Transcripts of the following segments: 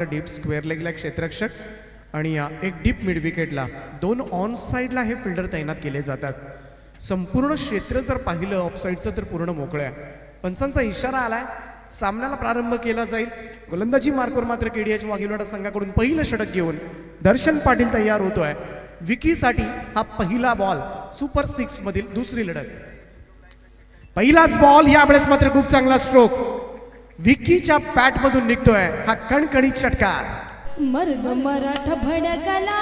Deep square लेगला क्षेत्ररक्षक आणि एक deep mid विकेटला दोन ऑन साईडला हे फिल्डर तैनात केले जातात. संपूर्ण क्षेत्र जर पाहिलं ऑफ साईडचं तर पूर्ण मोकळं आहे. पंचांचा इशारा आलाय, सामन्याला प्रारंभ केला जाईल. गोलंदाजी मार्कवर मात्र केडीएच वाघिलवाडा संघाकडून पहिलं षटक घेऊन दर्शन पाटील तयार होतोय. विकीसाठी हा पहिला बॉल सुपर 6 मधील दुसरी लढत. पहिलाच बॉल यावेळेस मात्र खूप चांगला स्ट्रोक विकीच्या बॅट मधून निघतोय. हा कणकणीत षटकार. मर्द मराठा भडकला.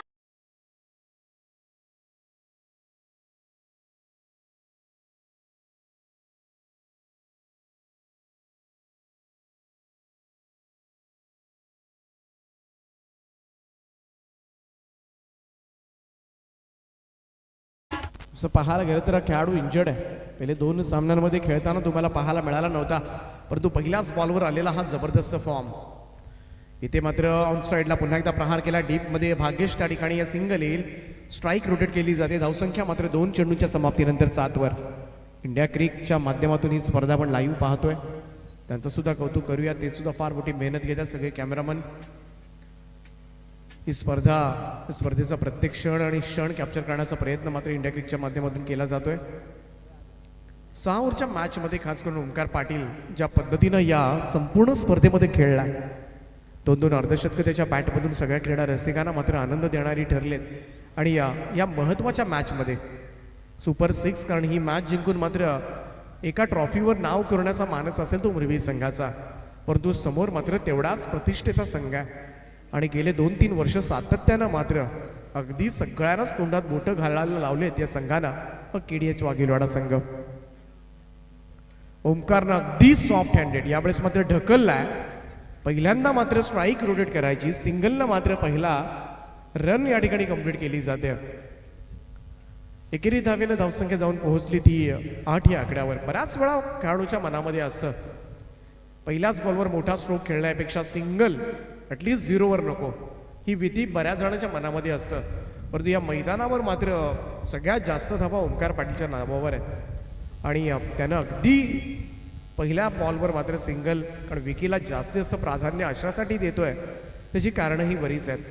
असं पाहायला गेलं तर खेळाडू इंजर्ड आहे. पहिले 2 सामन्यांमध्ये खेळताना तुम्हाला पाहायला मिळाला नव्हता, परंतु पहिल्याच बॉलवर आलेला हा जबरदस्त फॉर्म. इथे मात्र ऑन साईडला पुन्हा एकदा प्रहार केला. डीपमध्ये भाग्येश त्या ठिकाणी या सिंगल येईल. स्ट्राईक रोटेट केली जाते. धावसंख्या मात्र 2 चेंडूंच्या समाप्तीनंतर 7 वर. इंडिया क्रिकच्या माध्यमातून ही स्पर्धा आपण लाईव्ह पाहतोय. त्यांचं सुद्धा कौतुक करूया. ते सुद्धा फार मोठी मेहनत घेतात सगळे कॅमेरामन. ही स्पर्धेचा प्रत्येक क्षण आणि क्षण कॅप्चर करण्याचा प्रयत्न मात्र इंडिया क्रिकच्या माध्यमातून केला जातोय. 6 ओव्हरच्या मॅचमध्ये खास करून ओंकार पाटील ज्या पद्धतीनं या संपूर्ण स्पर्धेमध्ये खेळलाय, 2 अर्धशतकं त्याच्या बॅटमधून सगळ्या क्रीडा रसिकांना मात्र आनंद देणारी ठरलेत. आणि या महत्त्वाच्या मॅचमध्ये सुपर 6, कारण ही मॅच जिंकून मात्र एका ट्रॉफीवर नाव करण्याचा मानस असेल तो मुरबी संघाचा, परंतु समोर मात्र तेवढाच प्रतिष्ठेचा संघ आहे. आणि गेले 2-3 वर्ष सातत्यानं मात्र अगदी सगळ्यांनाच तोंडात बोटं घालायला लावलेत या संघानं केडीएच वाघिलवाडा संघ. ओमकारनं अगदी सॉफ्ट हँडेड यावेळेस मात्र ढकललाय. पहिल्यांदा मात्र स्ट्राईक रोटेट करायची, सिंगलनं मात्र पहिला रन या ठिकाणी कंप्लीट केली जाते. एकेरी धावेनं धावसंख्या जाऊन पोहोचली ती 8 या आकड्यावर. बऱ्याच वेळा खेळाडूच्या मनामध्ये असं पहिल्याच बॉलवर मोठा स्ट्रोक खेळण्यापेक्षा सिंगल ॲटलिस्ट 0 वर नको, ही भीती बऱ्याच जणांच्या मनामध्ये असतं. परंतु या मैदानावर मात्र सगळ्यात जास्त धावा ओंकार पाटीलच्या नावावर आहेत. आणि त्यानं अगदी पहिल्या बॉलवर मात्र सिंगल, कारण विकीला जास्तीत जास्त प्राधान्य अशासाठी देतोय त्याची कारणं ही बरीच आहेत.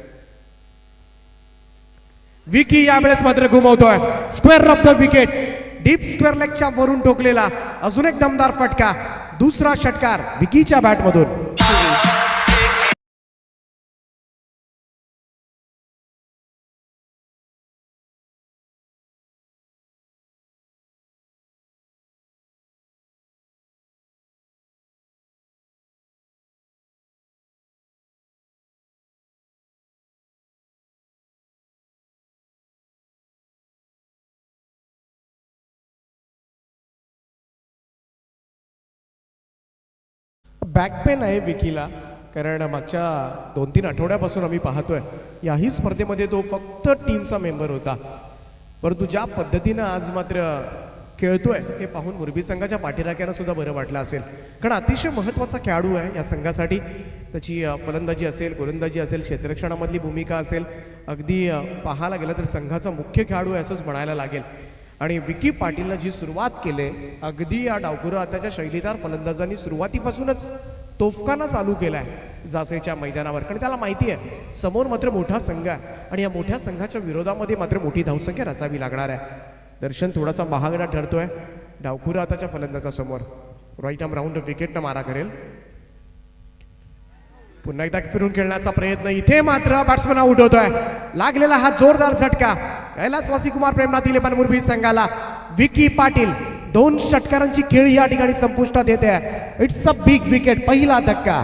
विकी यावेळेस मात्र घुमवतोय. Square of the wicket, deep square लेगच्या वरून ठोकलेला अजून एक दमदार फटका. दुसरा षटकार विकीच्या बॅटमधून. बॅकपेन आहे विकीला, कारण मागच्या 2-3 आठवड्यापासून आम्ही पाहतोय याही स्पर्धेमध्ये तो फक्त टीमचा मेंबर होता, परंतु ज्या पद्धतीनं आज मात्र खेळतोय हे पाहून मुरबी संघाच्या पाठीराख्यांना सुद्धा बरं वाटलं असेल. कारण अतिशय महत्त्वाचा खेळाडू आहे या संघासाठी. त्याची फलंदाजी असेल, गोलंदाजी असेल, क्षेत्ररक्षणामधली भूमिका असेल, अगदी पाहायला गेलं तर संघाचा मुख्य खेळाडू आहे असंच म्हणायला लागेल. आणि विकी पाटीलनं जी सुरुवात केली, अगदी या डावखुरा आताच्या शैलीदार फलंदाजांनी सुरुवातीपासूनच तोफखाना चालू केलाय जासेच्या मैदानावर. कारण त्याला माहिती आहे समोर मात्र मोठा संघ आहे आणि या मोठ्या संघाच्या विरोधामध्ये मात्र मोठी धावसंख्या रचावी लागणार आहे. दर्शन थोडासा महागडा ठरतोय डावखुरा आताच्या फलंदाजासमोर. राईट आर्म राऊंड विकेटनं मारा करेल. पुन्हा एकदा फिरून खेळण्याचा प्रयत्न, इथे मात्र बॅट्समन आउट होतोय. लागलेला हा जोरदार झटका कैलासवासी कुमार प्रेमनाथ पण मुरबी संघाला. विकी पाटील 2 षटकारांची खेळी या ठिकाणी संपुष्टात येते. It's a big wicket. पहिला धक्का.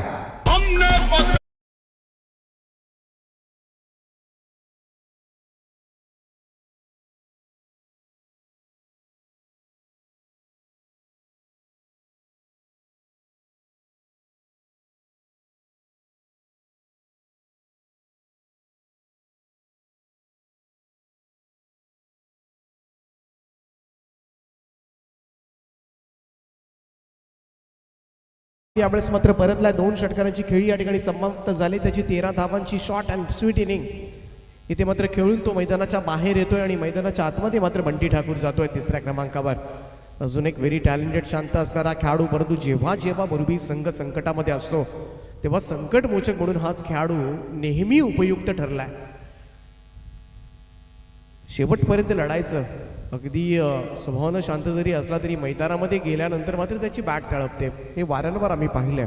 यावेळेस मात्र परतला. 2 षटकारांची खेळी या ठिकाणी समाप्त झाली. त्याची 13 धावांची शॉर्ट अँड स्वीट इनिंग. इथे मात्र खेळून तो मैदानाच्या बाहेर येतोय आणि मैदानाच्या आतमध्ये मात्र बंटी ठाकूर जातोय 3ऱ्या क्रमांकावर. अजून एक व्हेरी टॅलेंटेड शांत असणारा खेळाडू, परंतु जेव्हा जेव्हा मुरबी संघ संकटामध्ये असतो तेव्हा संकटमोचक म्हणून हाच खेळाडू नेहमी उपयुक्त ठरलाय. शेवटपर्यंत लढायचं. अगदी स्वभावानं शांत जरी असला तरी मैदानामध्ये गेल्यानंतर मात्र त्याची बॅट तळपते. हे वारंवार आम्ही पाहिलंय.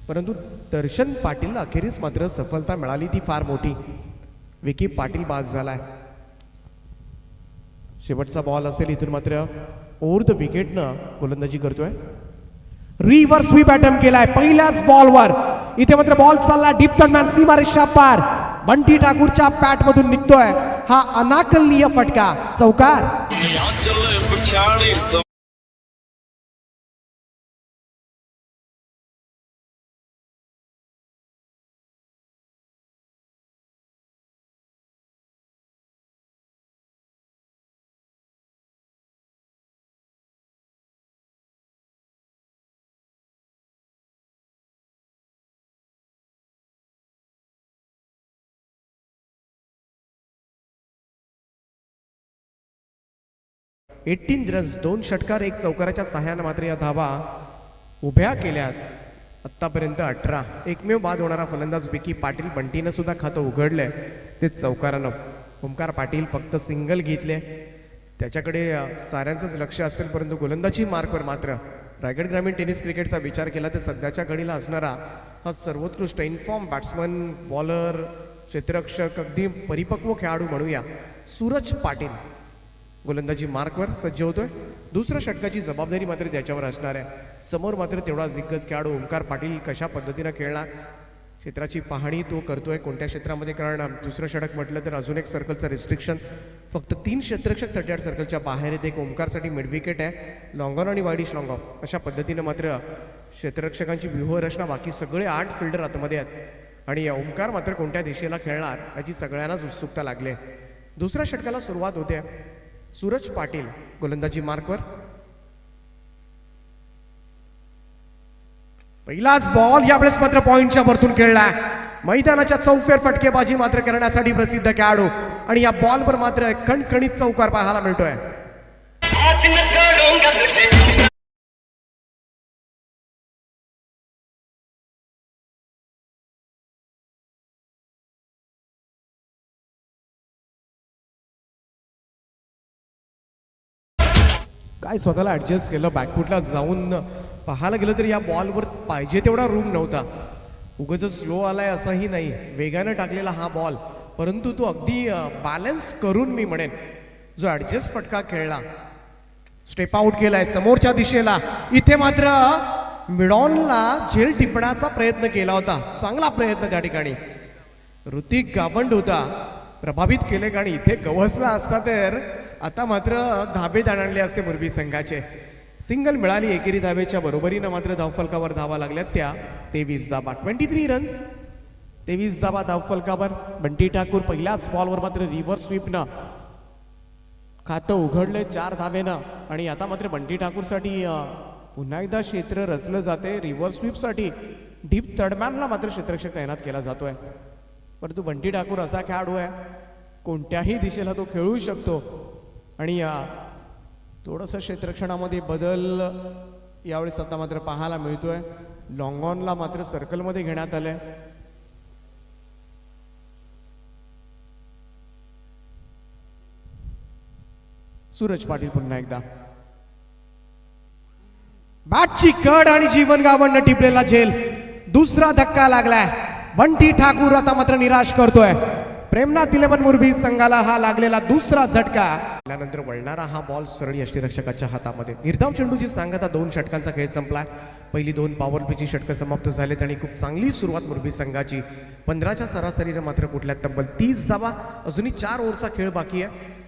परंतु दर्शन पाटील अखेरीस मात्र सफलता मिळाली, ती फार मोठी. विकी पाटील बाद झालाय. शेवटचा बॉल असेल. इथून मात्र ओव्हर द विकेटनं गोलंदाजी करतोय. रिव्हर्स स्वीप अटेम्प्ट केलाय पहिल्याच बॉलवर. इथे मात्र बॉल चालला डीप दरम्यान सीमारेषा पार. बंटी ठाकूरच्या पॅट मधून निघतोय हा अनाकलनीय फटका. चौकार. एटीन रन्स, 2 षटकार 1 चौकाराच्या सहाय्यानं मात्र या धावा उभ्या केल्यात. आत्तापर्यंत 18. एकमेव बाद होणारा फलंदाज विकी पाटील. बंटीनं सुद्धा खातं उघडलंय ते चौकारानं. ओमकार पाटील फक्त सिंगल घेतले. त्याच्याकडे साऱ्यांचंच लक्ष असेल, परंतु गोलंदाजी मार्कवर मात्र रायगड ग्रामीण टेनिस क्रिकेटचा विचार केला तर सध्याच्या घडीला असणारा हा सर्वोत्कृष्ट इन्फॉर्म बॅट्समन, बॉलर, क्षेत्ररक्षक, अगदी परिपक्व खेळाडू म्हणूया सूरज पाटील गोलंदाजी मार्कवर सज्ज होतोय. दुसऱ्या षटकाची जबाबदारी मात्र त्याच्यावर असणार आहे. समोर मात्र तेवढा दिग्गज खेळाडू ओमकार पाटील कशा पद्धतीनं खेळणार, क्षेत्राची पाहणी तो करतोय. कोणत्या क्षेत्रामध्ये कारण दुसरं षटक म्हटलं तर अजून एक सर्कलचं रिस्ट्रिक्शन. फक्त 3 क्षेत्ररक्षक 38 सर्कलच्या बाहेर येते. एक ओमकारसाठी मिड विकेट आहे. लॉंग ऑन आणि वाईडिश लॉंग ऑफ अशा पद्धतीनं मात्र क्षेत्ररक्षकांची व्यूहरचना. बाकी सगळे 8 फिल्डर आतमध्ये आहेत आणि ओमकार मात्र कोणत्या दिशेला खेळणार याची सगळ्यांनाच उत्सुकता लागली. दुसऱ्या षटकाला सुरुवात होते. सूरज पाटील गोलंदाजी मार्कवर. पहिलाच बॉल यावेळेस मात्र पॉइंटच्या वरतून खेळलाय. मैदानाच्या चौफेर फटकेबाजी मात्र करण्यासाठी प्रसिद्ध खेळाडू आणि या बॉलवर मात्र कणकणीत चौकार पाहायला मिळतोय. काय स्वतःला ॲडजस्ट केलं. बॅकफुटला जाऊन पाहायला गेलं तर या बॉलवर पाहिजे तेवढा रूम नव्हता. उगाच स्लो आलाय असंही नाही. वेगानं टाकलेला हा बॉल, परंतु तो अगदी बॅलन्स करून मी म्हणेन जो ॲडजस्ट फटका खेळला. स्टेप आउट केलाय समोरच्या दिशेला. इथे मात्र मिडॉनला झेल टिपण्याचा प्रयत्न केला होता. चांगला प्रयत्न त्या ठिकाणी. ऋतिक गावंड होता, प्रभावित केले. आणि इथे गवसला असता तर आता मात्र धाबे आणले असते मुरबी संघाचे. सिंगल मिळाली. एकेरी धावेच्या बरोबरीनं मात्र धावफलकावर धावा लागल्यात त्या 23 धावा. 23 रन्स, 23 धावा धावफलकावर. बंटी ठाकूर पहिल्याच बॉलवर मात्र रिव्हर्स स्वीपनं खातं उघडले 4 धावेनं. आणि आता मात्र बंटी ठाकूरसाठी पुन्हा एकदा क्षेत्र रचलं जाते. रिव्हर्स स्वीपसाठी डीप थर्डमॅनला मात्र क्षेत्ररक्षक तैनात केला जातोय. परंतु बंटी ठाकूर असा खेळाडू आहे, कोणत्याही दिशेला तो खेळू शकतो. आणि थोडंसं क्षेत्ररक्षणामध्ये बदल यावेळेस आता मात्र पाहायला मिळतोय. लॉंग ऑनला मात्र सर्कलमध्ये घेण्यात आलंय. सूरज पाटील पुन्हा एकदा. बॅटची कड आणि जीवन गावंड टिपलेला झेल. दुसरा धक्का लागलाय. बंटी ठाकूर आता मात्र निराश करतोय. प्रेमनाथ 11 मुरबी संघाला हा लागलेला दुसरा झटका. त्यानंतर वळणारा हा बॉल सरळ यष्टीरक्षकाच्या हातामध्ये. निर्धाव चेंडूची सांगता 2 षटकांचा खेळ संपला. पहिली 2 पॉवर प्लेची षटकं समाप्त झालेत आणि खूप चांगली सुरुवात मुरबी संघाची. 15च्या सरासरीनं मात्र कुठल्या तब्बल 30 धावा. अजूनही 4 ओव्हरचा खेळ बाकी आहे.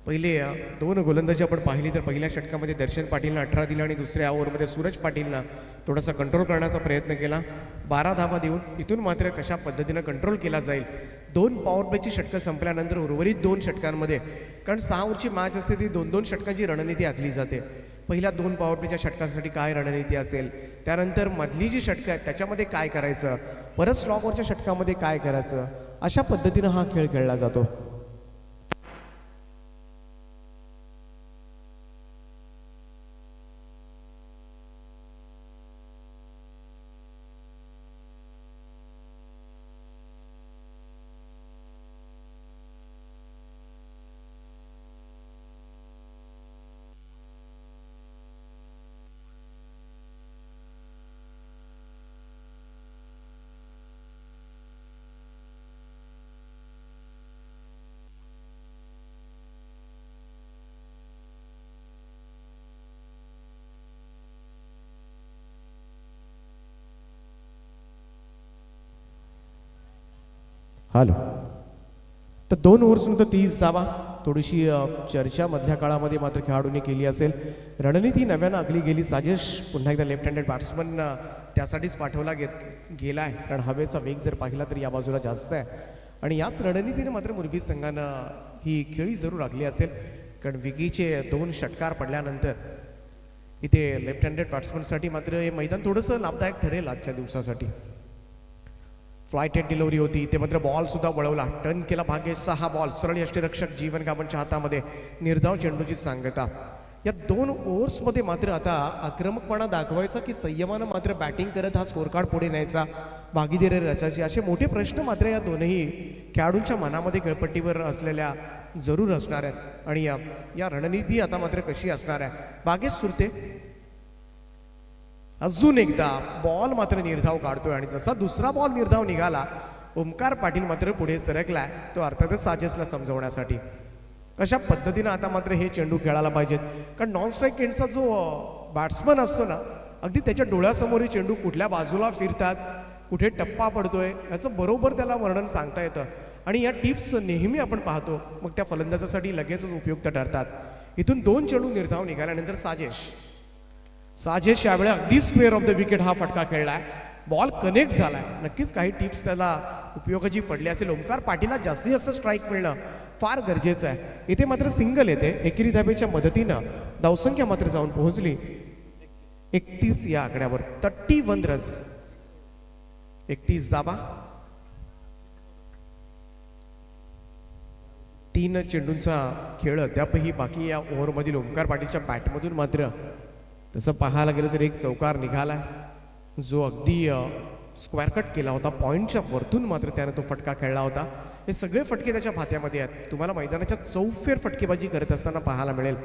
पहिले 2 गोलंदाजी आपण पाहिली तर पहिल्या षटकामध्ये दर्शन पाटीलनं 18 दिला आणि दुसऱ्या ओव्हरमध्ये सूरज पाटीलनं थोडासा कंट्रोल करण्याचा प्रयत्न केला. 12 धावा देऊन इथून मात्र कशा पद्धतीनं कंट्रोल केला जाईल. 2 पॉवर प्लेची षटकं संपल्यानंतर उर्वरित 2 षटकांमध्ये, कारण 6 ओव्हरची मॅच असते ती 2-2 षटकांची रणनीती आखली जाते. पहिल्या 2 पॉवर प्लेच्या षटकांसाठी काय रणनीती असेल, त्यानंतर मधली जी षटकं आहेत त्याच्यामध्ये काय करायचं, परत स्लॉग ओव्हरच्या षटकामध्ये काय करायचं, अशा पद्धतीनं हा खेळ खेळला जातो. हॅलो. तर 2 ओव्हर्सनंतर 30 धावा. थोडीशी चर्चा मधल्या काळामध्ये मात्र खेळाडूंनी केली असेल. रणनीती नव्यानं आखली गेली. साजेश पुन्हा एकदा लेफ्ट हँडेड बॅट्समन त्यासाठीच पाठवला गेला आहे, कारण हवेचा वेग जर पाहिला तर या बाजूला जास्त आहे. आणि याच रणनीतीने मात्र मुरबी संघानं ही खेळी जरूर आखली असेल, कारण विकीचे 2 षटकार पडल्यानंतर इथे लेफ्ट हँडेड बॅट्समनसाठी मात्र हे मैदान थोडंसं लाभदायक ठरेल आजच्या दिवसासाठी. फ्लायटेड डिलिव्हरी होती, ते मात्र बॉल सुद्धा वळवला, टर्न केला भाग्येशचा हा बॉल. सरळ यष्टीरक्षक जीवन गावांच्या हातामध्ये निर्धाव चेंडूची सांगता. या 2 ओव्हर्समध्ये मात्र आता आक्रमकपणा दाखवायचा की संयमानं मात्र बॅटिंग करत हा स्कोर कार्ड पुढे न्यायचा, भागीदारी रचायची, असे मोठे प्रश्न मात्र या दोनही खेळाडूंच्या मनामध्ये खेळपट्टीवर असलेल्या जरूर असणार आहेत. आणि या रणनीती आता मात्र कशी असणार आहे. भाग्येश सुरते अजून एकदा बॉल मात्र निर्धाव काढतोय, आणि जसा दुसरा बॉल निर्धाव निघाला, ओमकार पाटील मात्र पुढे सरकलाय, तो अर्थातच साजेसला समजवण्यासाठी. कशा पद्धतीनं आता मात्र हे चेंडू खेळायला पाहिजेत, कारण नॉन स्ट्राईक एंडचा जो बॅट्समन असतो ना, अगदी त्याच्या डोळ्यासमोर चेंडू कुठल्या बाजूला फिरतात, कुठे टप्पा पडतोय, याचं बरोबर त्याला वर्णन सांगता येतं. आणि या टिप्स नेहमी आपण पाहतो, मग त्या फलंदाजासाठी लगेचच उपयुक्त ठरतात. इथून 2 चेंडू निर्धाव निघाल्यानंतर साजेश यावेळी अगदी स्क्वेअर ऑफ द विकेट हा फटका खेळलाय. बॉल कनेक्ट झालाय. नक्कीच काही टिप्स त्याला उपयोगाची पडली असेल. ओमकार पाटीलला जास्तीत जास्त स्ट्राईक मिळणं फार गरजेचं आहे. इथे मात्र सिंगल येते. एकेरी धाब्याच्या मदतीनं धावसंख्या मात्र जाऊन पोहोचली 31 या आकड्यावर. 31 रन्स, 31 धावा. 3 चेंडूंचा खेळ अद्यापही बाकी या ओव्हरमधील. ओमकार पाटीलच्या बॅटमधून मात्र तसं पाहायला गेलं तर एक चौकार निघाला, जो अगदी स्क्वेअर कट केला होता. पॉईंटच्या वरतून मात्र त्यानं तो फटका खेळला होता. हे सगळे फटके त्याच्या खात्यामध्ये आहेत. तुम्हाला मैदानाच्या चौफेर फटकेबाजी करत असताना पाहायला मिळेल.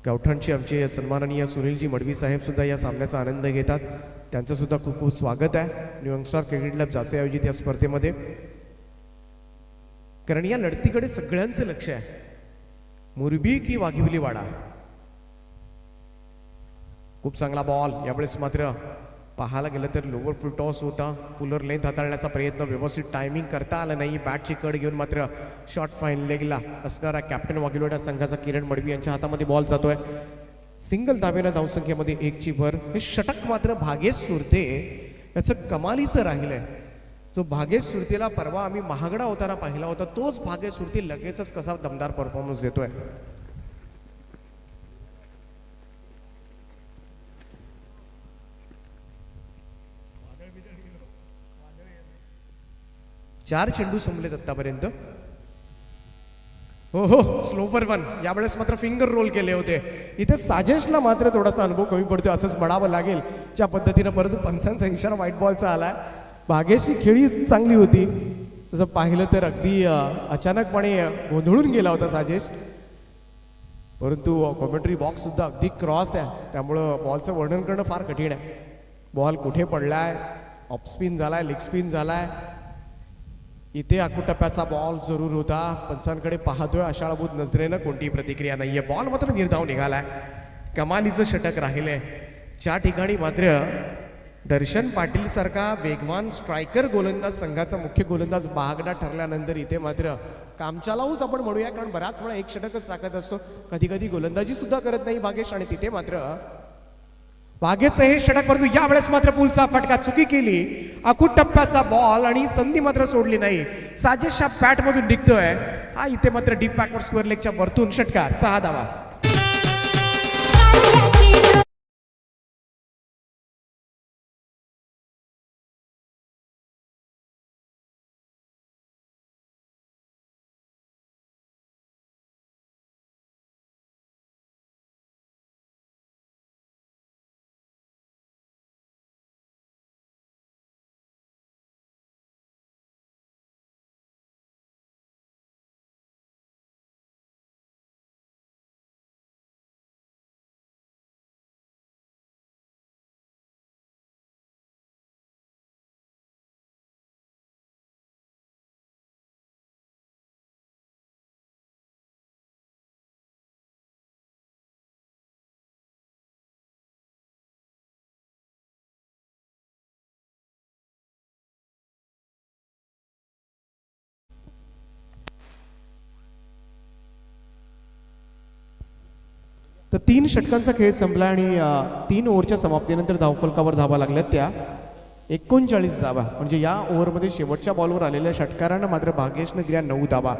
गावठाणचे आमचे सन्माननीय सुनीलजी मडवी साहेब सुद्धा या सामन्याचा आनंद घेतात. त्यांचं सुद्धा खूप खूप स्वागत आहे न्यू यंगस्टार क्रिकेट क्लब जासे आयोजित या स्पर्धेमध्ये, कारण या लढतीकडे सगळ्यांचं लक्ष आहे. मुरबी की वाघिवली वाडा. खूप चांगला बॉल. यावेळेस मात्र पाहायला गेलं तर लोअर फुल टॉस होता. फुलर लेंथ हाताळण्याचा प्रयत्न व्यवस्थित टायमिंग करता आला नाही. बॅटची कड घेऊन मात्र शॉर्ट फाईन लेगला असणारा कॅप्टन वाघिवली संघाचा किरण मडवी यांच्या हातामध्ये बॉल जातोय. सिंगल धावेनं धावसंख्येमध्ये 1 ची भर. हे षटक मात्र भागेश सुरते याचं कमालीचं राहिलंय. जो भागेश सुरतेला परवा आम्ही महागडा होताना पाहिला होता, तोच भागेश सुरते लगेचच कसा दमदार परफॉर्मन्स देतोय. चार चेंडू संपलेत आतापर्यंत. हो, स्लोवर 1. यावेळेस मात्र फिंगर रोल केले होते. इथे साजेशला मात्र थोडासा अनुभव कमी पडतोय असंच म्हणावं लागेल. ज्या पद्धतीनं परंतु पंचांचा इशारा व्हाईट बॉलचा आलाय. भागेशची खेळी चांगली होती. तसं पाहिलं तर अगदी अचानकपणे गोंधळून गेला होता साजेश, परंतु कॉमेंट्री बॉक्स सुद्धा अगदी क्रॉस आहे, त्यामुळं बॉलचं वर्णन करणं फार कठीण आहे. बॉल कुठे पडलाय, ऑफ स्पिन झालाय, लेग स्पिन झालाय. इथे आकुटप्प्याचा बॉल जरूर होता. पंचांकडे पाहतोय आशाळभूत नजरेनं, कोणतीही प्रतिक्रिया नाहीये. बॉल मात्र निर्धाव निघालाय. कमालीचं षटक राहिलंय. ज्या ठिकाणी मात्र दर्शन पाटील सारखा वेगवान स्ट्रायकर गोलंदाज संघाचा मुख्य गोलंदाज महागडा ठरल्यानंतर इथे मात्र कामचालाऊच आपण म्हणूया, कारण बऱ्याच वेळा एक षटकच टाकत असतो, कधी कधी गोलंदाजी सुद्धा करत नाही भागेश. आणि तिथे मात्र भागेचं हे षटक, परंतु यावेळेस मात्र पुलचा फटका, चुकी केली. अकूट टप्प्याचा बॉल आणि संधी मात्र सोडली नाही. साजेशच्या बॅटमधून निघतोय हा. इथे मात्र डीप बॅकवर्ड स्क्वेअर लेगच्या वरतून षटकार. 6 धावा. तर 3 षटकांचा खेळ संपला आणि 3 ओव्हरच्या समाप्तीनंतर धावफलकावर धावा लागल्यात त्या 39 धावा. म्हणजे या ओव्हरमध्ये शेवटच्या बॉलवर आलेल्या षटकारानं मात्र भाग्येशने दिल्या 9 धावा.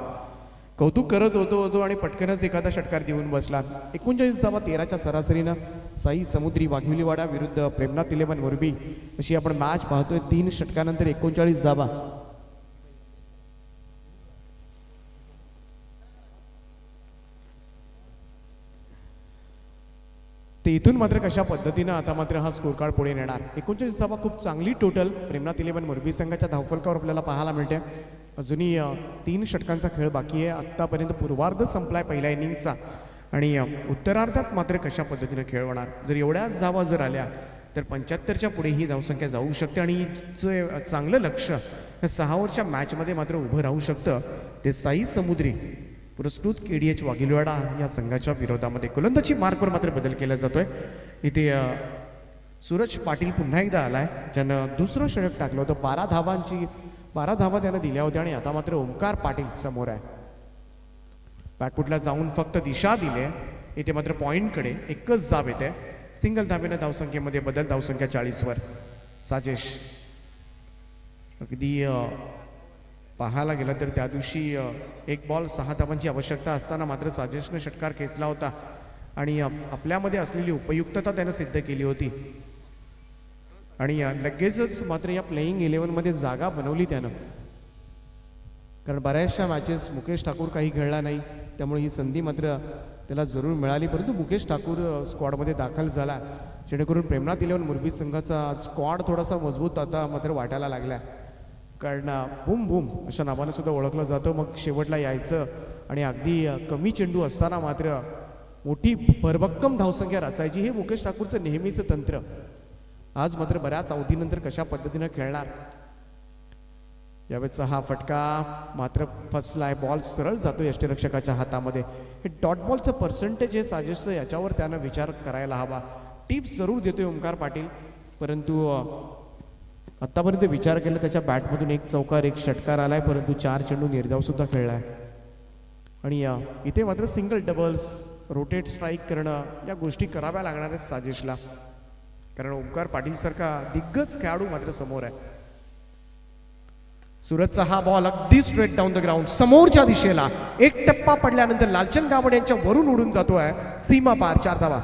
कौतुक करत होतो आणि पटकनच एखादा षटकार देऊन बसला. 39 धावा 13च्या सरासरीनं साई समुद्री वाघिवलीवाडा विरुद्ध प्रेमनाथ इलेव्हन मोरबी अशी आपण मॅच पाहतोय. 3 षटकानंतर 39 धावा. ते इथून मात्र कशा पद्धतीनं आता मात्र हा स्कोर कार्ड पुढे नेणार. 39 धावा खूप चांगली टोटल प्रेमनाथ इलेव्हन मोरबी संघाच्या धावफलकावर आपल्याला पाहायला मिळते. अजूनही 3 षटकांचा खेळ बाकी आहे. आत्तापर्यंत पूर्वार्ध संपलाय पहिल्या इनिंगचा आणि उत्तरार्धात मात्र कशा पद्धतीनं खेळ होणार. जर एवढ्याच धावा जर आल्या तर 75च्या पुढे ही धावसंख्या जाऊ शकते आणि जे चांगलं लक्ष या 6 ओव्हरच्या मॅचमध्ये मात्र उभं राहू शकतं ते साई समुद्री पुरस्कृत KDH वाघिलवाडा या संघाच्या विरोधामध्ये. गोलंदाजी मार्कवर मात्र बदल केला जातोय. इथे सूरज पाटील पुन्हा एकदा आलाय ज्यानं दुसरं षटक टाकलं होतं. 12 धावा त्यानं दिल्या होत्या आणि आता मात्र ओमकार पाटील समोर आहे. बॅकफुटला जाऊन फक्त दिशा दिले. इथे मात्र पॉइंटकडे एकच धाव येते. सिंगल धावेनं धावसंख्येमध्ये बदल. धावसंख्या 40वर. साजेश अगदी पाहायला गेलं तर त्या दिवशी 1 बॉल 6 धावांची आवश्यकता असताना मात्र साजेशनं षटकार खेचला होता आणि आपल्यामध्ये असलेली उपयुक्तता त्यानं सिद्ध केली होती आणि लगेचच मात्र या प्लेईंग 11मध्ये जागा बनवली त्यानं. कारण बऱ्याचशा मॅचेस मुकेश ठाकूर काही खेळला नाही त्यामुळे ही संधी मात्र त्याला जरूर मिळाली. परंतु मुकेश ठाकूर स्क्वॉडमध्ये दाखल झाला जेणेकरून प्रेमनाथ इलेव्हन मोरबी संघाचा स्क्वॉड थोडासा मजबूत आता मात्र वाटायला लागला. कारण बूम बूम अशा नावानं सुद्धा ओळखलं जातं. मग शेवटला यायचं आणि अगदी कमी चेंडू असताना मात्र मोठी भरभक्कम धावसंख्या रचायची. हे मुकेश ठाकूरचं नेहमीचं तंत्र. आज मात्र बऱ्याच अवधीनंतर कशा पद्धतीनं खेळणार. यावेळेचा हा फटका मात्र फसलाय. बॉल सरळ जातो यष्टीरक्षकाच्या हातामध्ये. हे डॉट बॉलचं पर्सेंटेज हे साजेसचं याच्यावर त्यानं विचार करायला हवा. टिप्स जरूर देतोय ओमकार पाटील परंतु आत्तापर्यंत विचार केला त्याच्या बॅटमधून 1 चौकार 1 षटकार आलाय परंतु 4 चेंडू निर्धाव सुद्धा खेळलाय. आणि इथे मात्र सिंगल डबल्स रोटेट स्ट्राईक करणं या गोष्टी कराव्या लागणार आहेत साजेशला. कारण ओमकार पाटील सारखा दिग्गज खेळाडू मात्र समोर आहे. सूरजचा हा बॉल अगदी स्ट्रेट डाऊन द ग्राउंड समोरच्या दिशेला. 1 टप्पा पडल्यानंतर लालचंद गावड यांच्या वरून उडून जातोय सीमा पार. 4 धावा.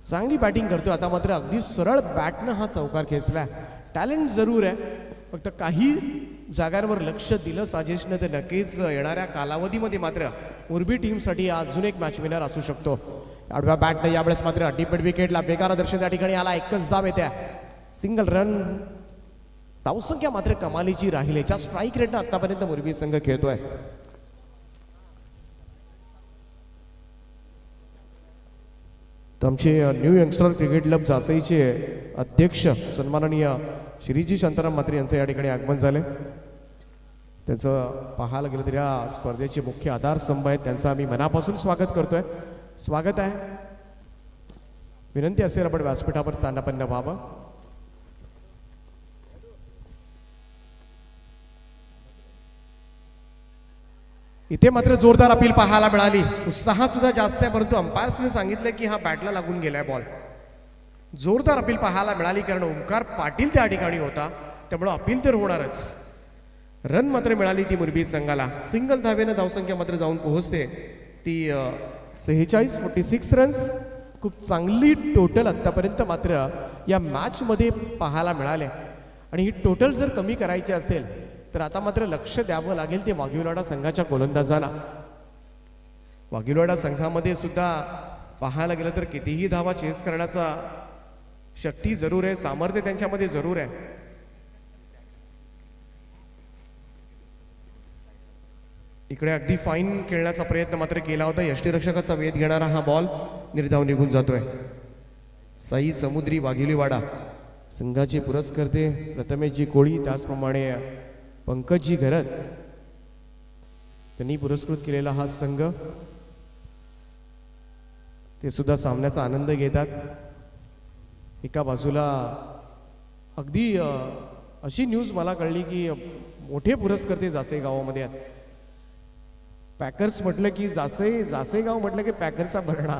चांगली बॅटिंग करतो. आता मात्र अगदी सरळ बॅटनं हा चौकार खेचला. टॅलेंट जरूर आहे फक्त काही जागांवर लक्ष दिलं साजेशनं तर नक्कीच येणाऱ्या कालावधीमध्ये मात्र मोरबी टीमसाठी अजून एक मॅच विनर असू शकतो. आडव्या बॅटनं यावेळेस मात्र अड्डीपेट विकेटला वेगानं दर्शन त्या ठिकाणी आला. एकच धाव येत्या. Single run. धावसंख्या मात्र कमालीची राहिली. ज्या स्ट्राईक रेटनं आतापर्यंत मोरबी संघ खेळतोय. तर आमचे न्यू यंगस्टर क्रिकेट क्लब जासईचे अध्यक्ष सन्माननीय श्रीजी शांताराम म्हात्रे यांचं या ठिकाणी आगमन झाले. त्यांचं पाहायला गेलं तर या स्पर्धेचे मुख्य आधारस्तंभ आहेत. त्यांचं आम्ही मनापासून स्वागत करतोय. स्वागत आहे. विनंती असेल आपण व्यासपीठावर स्थानापन्न व्हावं. इथे मात्र जोरदार अपील पाहायला मिळाली. उत्साह सुद्धा जास्त आहे परंतु अंपायर्सने सांगितलं की हा बॅटला लागून गेलाय बॉल. जोरदार अपील पाहायला मिळाली कारण ओमकार पाटील त्या ठिकाणी होता त्यामुळे अपील तर होणारच. रन मात्र मिळाली ती मोरबी संघाला. सिंगल धावेनं धावसंख्या मात्र जाऊन पोहोचते ती 46 रन्स. खूप चांगली टोटल आत्तापर्यंत मात्र या मॅचमध्ये पाहायला मिळाले आणि ही टोटल जर कमी करायची असेल तर आता मात्र लक्ष द्यावं लागेल ते वाघिवलाडा संघाच्या गोलंदाजांना. वाघिवलाडा संघामध्ये सुद्धा पाहायला गेलं तर कितीही धावा चेस करण्याचा शक्ती जरूर आहे. सामर्थ्य त्यांच्यामध्ये जरूर आहे. इकडे अगदी फाईन खेळण्याचा प्रयत्न मात्र केला होता. यष्टीरक्षकाचा वेध घेणारा हा बॉल निर्धाव निघून जातोय. साई समुद्री वाघिवलीवाडा संघाचे पुरस्कर्ते प्रथमेशजी कोळी, त्याचप्रमाणे पंकजजी घरत, त्यांनी पुरस्कृत केलेला हा संघ, ते सुद्धा सामन्याचा आनंद घेतात. एका बाजूला अगदी अशी न्यूज मला कळली की मोठे पुरस्कर्ते जासे गावामध्ये आहेत. पॅकर्स म्हटलं की जासे गाव म्हटलं की पॅकर्सचा भरणा.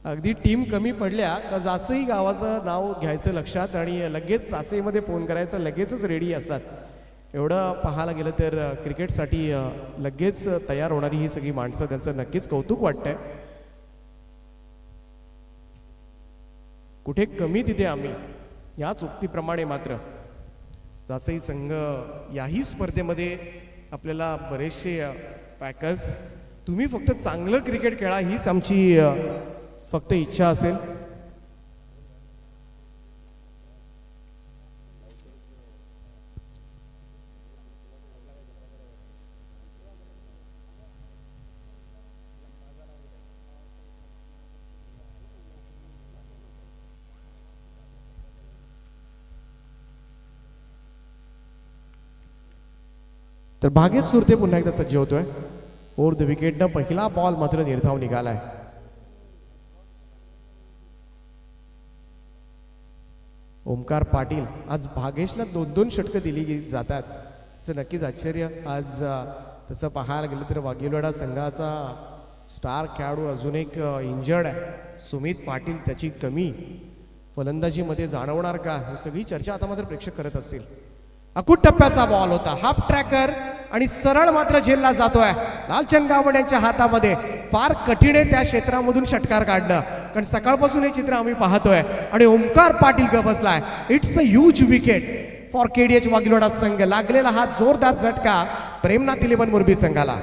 अगदी टीम कमी पडल्या का जासई गावाचं नाव घ्यायचं लक्षात आणि लगेच जासईमध्ये फोन करायचं, लगेचच रेडी असतात. एवढं पाहायला गेलं तर क्रिकेटसाठी लगेच तयार होणारी ही सगळी माणसं, त्यांचं नक्कीच कौतुक वाटतंय. कुठे कमी तिथे आम्ही, याच उक्तीप्रमाणे मात्र जासई संघ याही स्पर्धेमध्ये आपल्याला बरेचसे पॅकर्स, तुम्ही फक्त चांगलं क्रिकेट खेळा हीच आमची फक्त इच्छा असेल. तर भाग्येश सुरते पुन्हा एकदा सज्ज होतोय. ओव्हर द विकेटनं पहिला बॉल मात्र निर्धाव निघालाय. ओमकार पाटील, आज भागेशला 2-2 षटकं दिली जातात, असं नक्कीच आश्चर्य. आज तसं पाहायला गेलं तर वाघेलवाडा संघाचा स्टार खेळाडू अजून एक इंजर्ड आहे, सुमित पाटील. त्याची कमी फलंदाजीमध्ये जाणवणार का, ही सगळी चर्चा आता मात्र प्रेक्षक करत असतील. अकूट टप्प्याचा बॉल होता, हाफ ट्रॅकर आणि सरळ मात्र झेलला जातोय. लालचंद गावड यांच्या हातामध्ये फार कठीण आहे त्या क्षेत्रामधून षटकार काढणं, कारण सकाळपासून हे चित्र आम्ही पाहतोय. आणि ओमकार पाटील ग बसलाय. It's a huge wicket for KDH Waghilwada संघ. लागलेला हा जोरदार झटका प्रेमनाथ 11 मोरबी संघाला.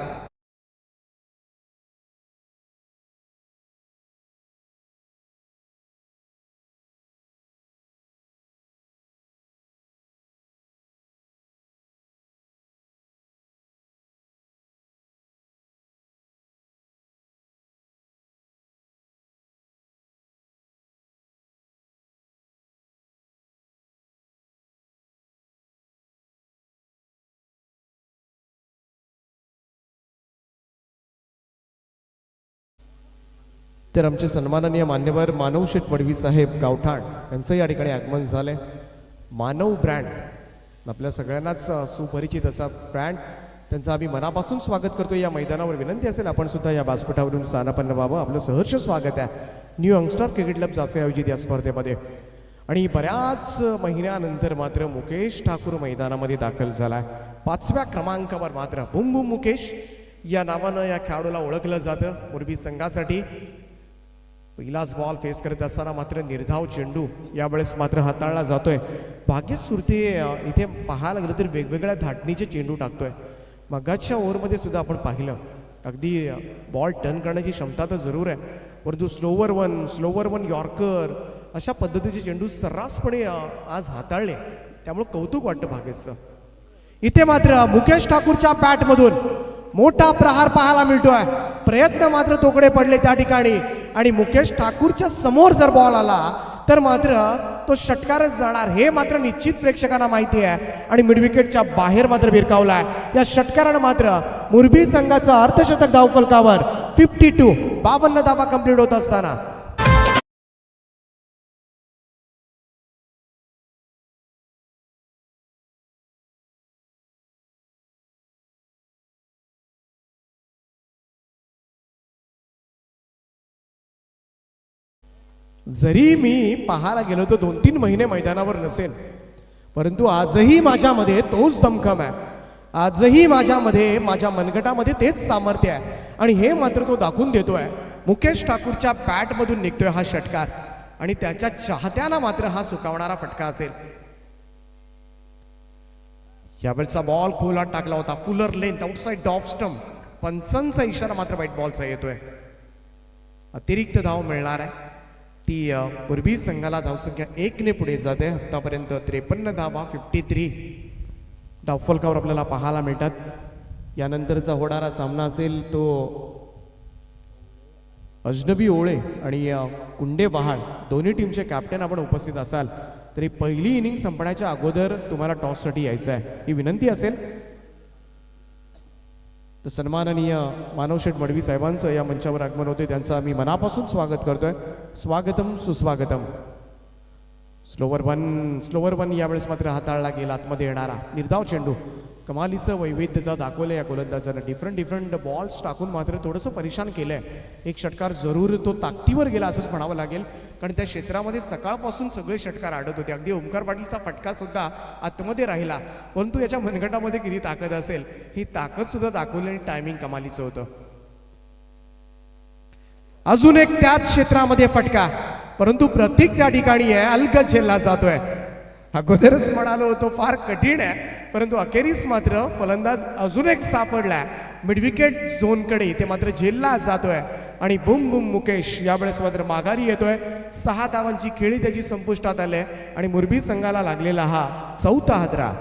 तर आमचे सन्माननीय मान्यवर मानव शेठ मडवी साहेब गावठाण यांचं या ठिकाणी आगमन झालंय. मानव ब्रँड आपल्या सगळ्यांनाच सुपरिचित असा ब्रँड, त्यांचं आम्ही मनापासून स्वागत करतो. या मैदानावर विनंती असेल आपण सुद्धा या व्यासपीठावरून स्थानापन्न व्हावं. आपलं सहर्ष स्वागत आहे न्यू यंगस्टर क्रिकेट क्लब जासे आयोजित या स्पर्धेमध्ये. आणि बऱ्याच महिन्यानंतर मात्र मुकेश ठाकूर मैदानामध्ये दाखल झालाय. 5व्या क्रमांकावर मात्र बुम बुम मुकेश या नावानं या खेळाडूला ओळखलं जातं मोरबी संघासाठी. पहिलाच बॉल फेस करत असताना मात्र निर्धाव चेंडू यावेळेस मात्र हाताळला जातोय. भाग्येश सुरते इथे पाहायला गेलं तर वेगवेगळ्या धाटणीचे चेंडू टाकतोय. मगाच्या ओव्हरमध्ये सुद्धा आपण पाहिलं अगदी बॉल टर्न करण्याची क्षमता तर जरूर आहे, परंतु स्लोवर वन यॉर्कर अशा पद्धतीचे चेंडू सर्रासपणे आज हाताळले, त्यामुळे कौतुक वाटतं भाग्येशचं. इथे मात्र मुकेश ठाकूरच्या बॅटमधून मोठा प्रहार पाहायला मिळतोय. प्रयत्न मात्र तोकडे पडले त्या ठिकाणी आणि मुकेश ठाकूरच्या समोर जर बॉल आला तर मात्र तो षटकारच जाणार हे मात्र निश्चित प्रेक्षकांना माहिती आहे. आणि मिडविकेटच्या बाहेर मात्र भिरकावलाय. या षटकारानं मात्र मोरबी संघाचं अर्धशतक धावफलकावर 52 52 धावा कंप्लीट होत असताना जरी मी पाहायला गेलो तर 2-3 महिने मैदानावर नसेल, परंतु आजही माझ्यामध्ये तोच दमखम आहे. आजही माझ्यामध्ये माझ्या मनगटामध्ये तेच सामर्थ्य आहे आणि हे मात्र तो दाखवून देतोय. मुकेश ठाकूरच्या बॅटमधून निघतोय हा षटकार आणि त्याच्या चाहत्यांना मात्र हा सुकावणारा फटका असेल. यावेळचा बॉल खोलात टाकला होता, fuller length outside off stump. पंचांचा इशारा मात्र व्हाईट बॉलचा येतोय. अतिरिक्त धाव मिळणार आहे, ती मोरबी संघाला धावसंख्या 1 ने पुढे जाते. आतापर्यंत 53 धावा 53 धावफलकावर आपल्याला पाहायला मिळतात. यानंतरचा होणारा सामना असेल तो अजनबी ओळे आणि कुंडे बहाळ दोन्ही टीमचे कॅप्टन आपण उपस्थित असाल तरी पहिली इनिंग संपण्याच्या अगोदर तुम्हाला टॉससाठी यायचं आहे ही विनंती असेल. तर सन्माननीय मानवशेठ मडवी साहेबांचं या मंचावर आगमन होते, त्यांचं आम्ही मनापासून स्वागत करतोय. स्वागतम सुस्वागतम. स्लोवर वन यावेळेस मात्र हाताळला गेला आतमध्ये येणारा निर्धाव चेंडू. कमालीचं वैविध्यता दाखवलं या गोलंदाजानं. डिफरंट बॉल्स टाकून मात्र थोडंसं परेशान केलंय. एक षटकार जरूर तो ताकदीवर गेला असंच म्हणावं लागेल, कारण त्या क्षेत्रामध्ये सकाळपासून सगळे षटकार आडत होते. अगदी ओमकार पाटीलचा फटका सुद्धा आतमध्ये राहिला, परंतु याच्या मनगटामध्ये किती ताकद असेल ही ताकद सुद्धा दाखवली आणि टायमिंग कमालीचं होतं. अजून एक त्याच क्षेत्रामध्ये फटका, परंतु प्रतीक त्या ठिकाणी आहे, अलगद झेलला जातोय. अगोदरच म्हणालो होतो फार कठीण आहे, परंतु अखेरीस मात्र फलंदाज अजून एक सापडलाय मिडविकेट झोनकडे, इथे मात्र झेलला जातोय आणि बुम बुम मुकेश यावेळेस मात्र माघारी येतोय. 6 धावांची खेळी त्याची संपुष्टात आली आणि मुरबी संघाला लागलेला हा 4था हादरा.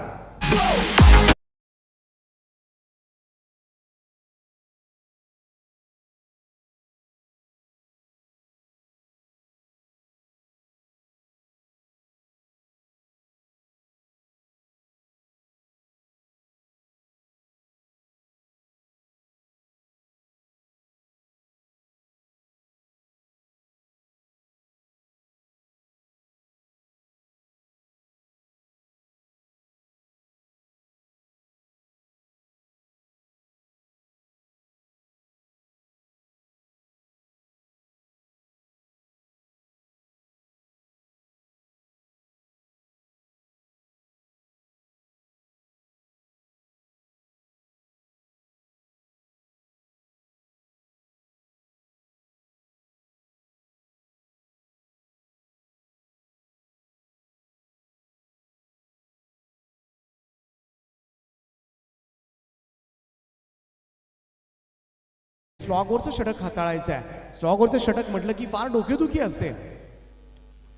स्लॉगवरचं षटक हाताळायचं आहे. स्लॉगवरचं षटक म्हटलं की फार डोकेदुखी असते.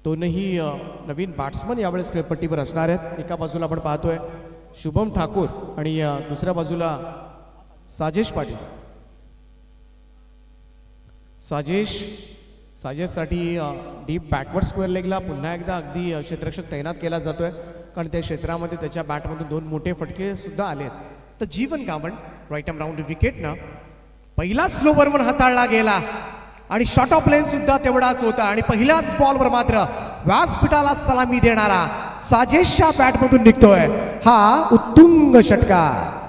दोनही नवीन बॅट्समन यावेळेस खेळपट्टीवर असणार आहेत. एका बाजूला आपण पाहतोय शुभम ठाकूर आणि दुसऱ्या बाजूला साजेश पाटील. साजेशसाठी डीप बॅकवर्ड स्क्वेअर लेगला पुन्हा एकदा अगदी क्षेत्ररक्षक तैनात केला जातोय, कारण त्या क्षेत्रामध्ये त्याच्या बॅटमधून 2 मोठे फटके सुद्धा आले आहेत. तर जीवन गावंड राईट आर्म राऊंड विकेटनं पहिला स्लोवर वन हाताळला गेला आणि शॉर्ट ऑफ लेन सुद्धा तेवढाच होता आणि पहिल्याच बॉलवर मात्र व्यासपीठाला सलामी देणारा साजेशच्या बॅटमधून निघतोय हा उत्तुंग षटकार.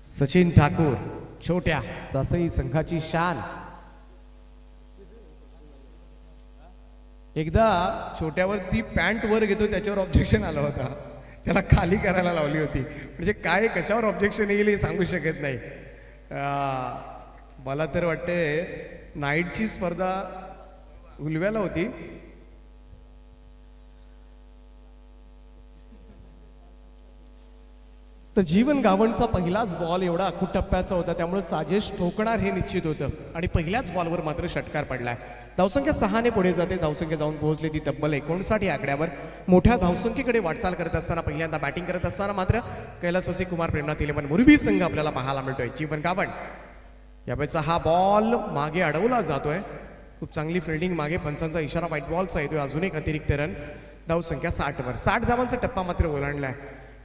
सचिन ठाकूर छोट्या जसही संघाची शान. एकदा छोट्यावरती पॅन्ट वर घेतो त्याच्यावर ऑब्जेक्शन आलं होता, त्याला खाली करायला लावली होती. म्हणजे काय कशावर ऑब्जेक्शन येईल हे सांगू शकत नाही. मला तर वाटते नाईटची स्पर्धा उलव्याला होती. तर जीवन गावंडचा पहिलाच बॉल एवढा अखूट टप्प्याचा होता, त्यामुळे साजेश ठोकणार हे निश्चित होतं आणि पहिल्याच बॉलवर मात्र षटकार पडलाय. धावसंख्या 6 ने पुढे जाते. धावसंख्या जाऊन पोहोचली ती तब्बल 59 आकड्यावर. मोठ्या धावसंख्येकडे वाटचाल करत असताना पहिल्यांदा बॅटिंग करत असताना मात्र कैलासवासी कुमार प्रेमनाथ इलेव्हन मुरबी संघ आपल्याला पाहायला मिळतोय. जीवन गावंड यावेळेचा हा बॉल मागे अडवला जातोय. खूप चांगली फिल्डिंग मागे, पंचांचा इशारा व्हाईट बॉलचा येतोय. अजून एक अतिरिक्त रन. धावसंख्या 60 वर. 60 धावांचा टप्पा मात्र ओलांडलाय.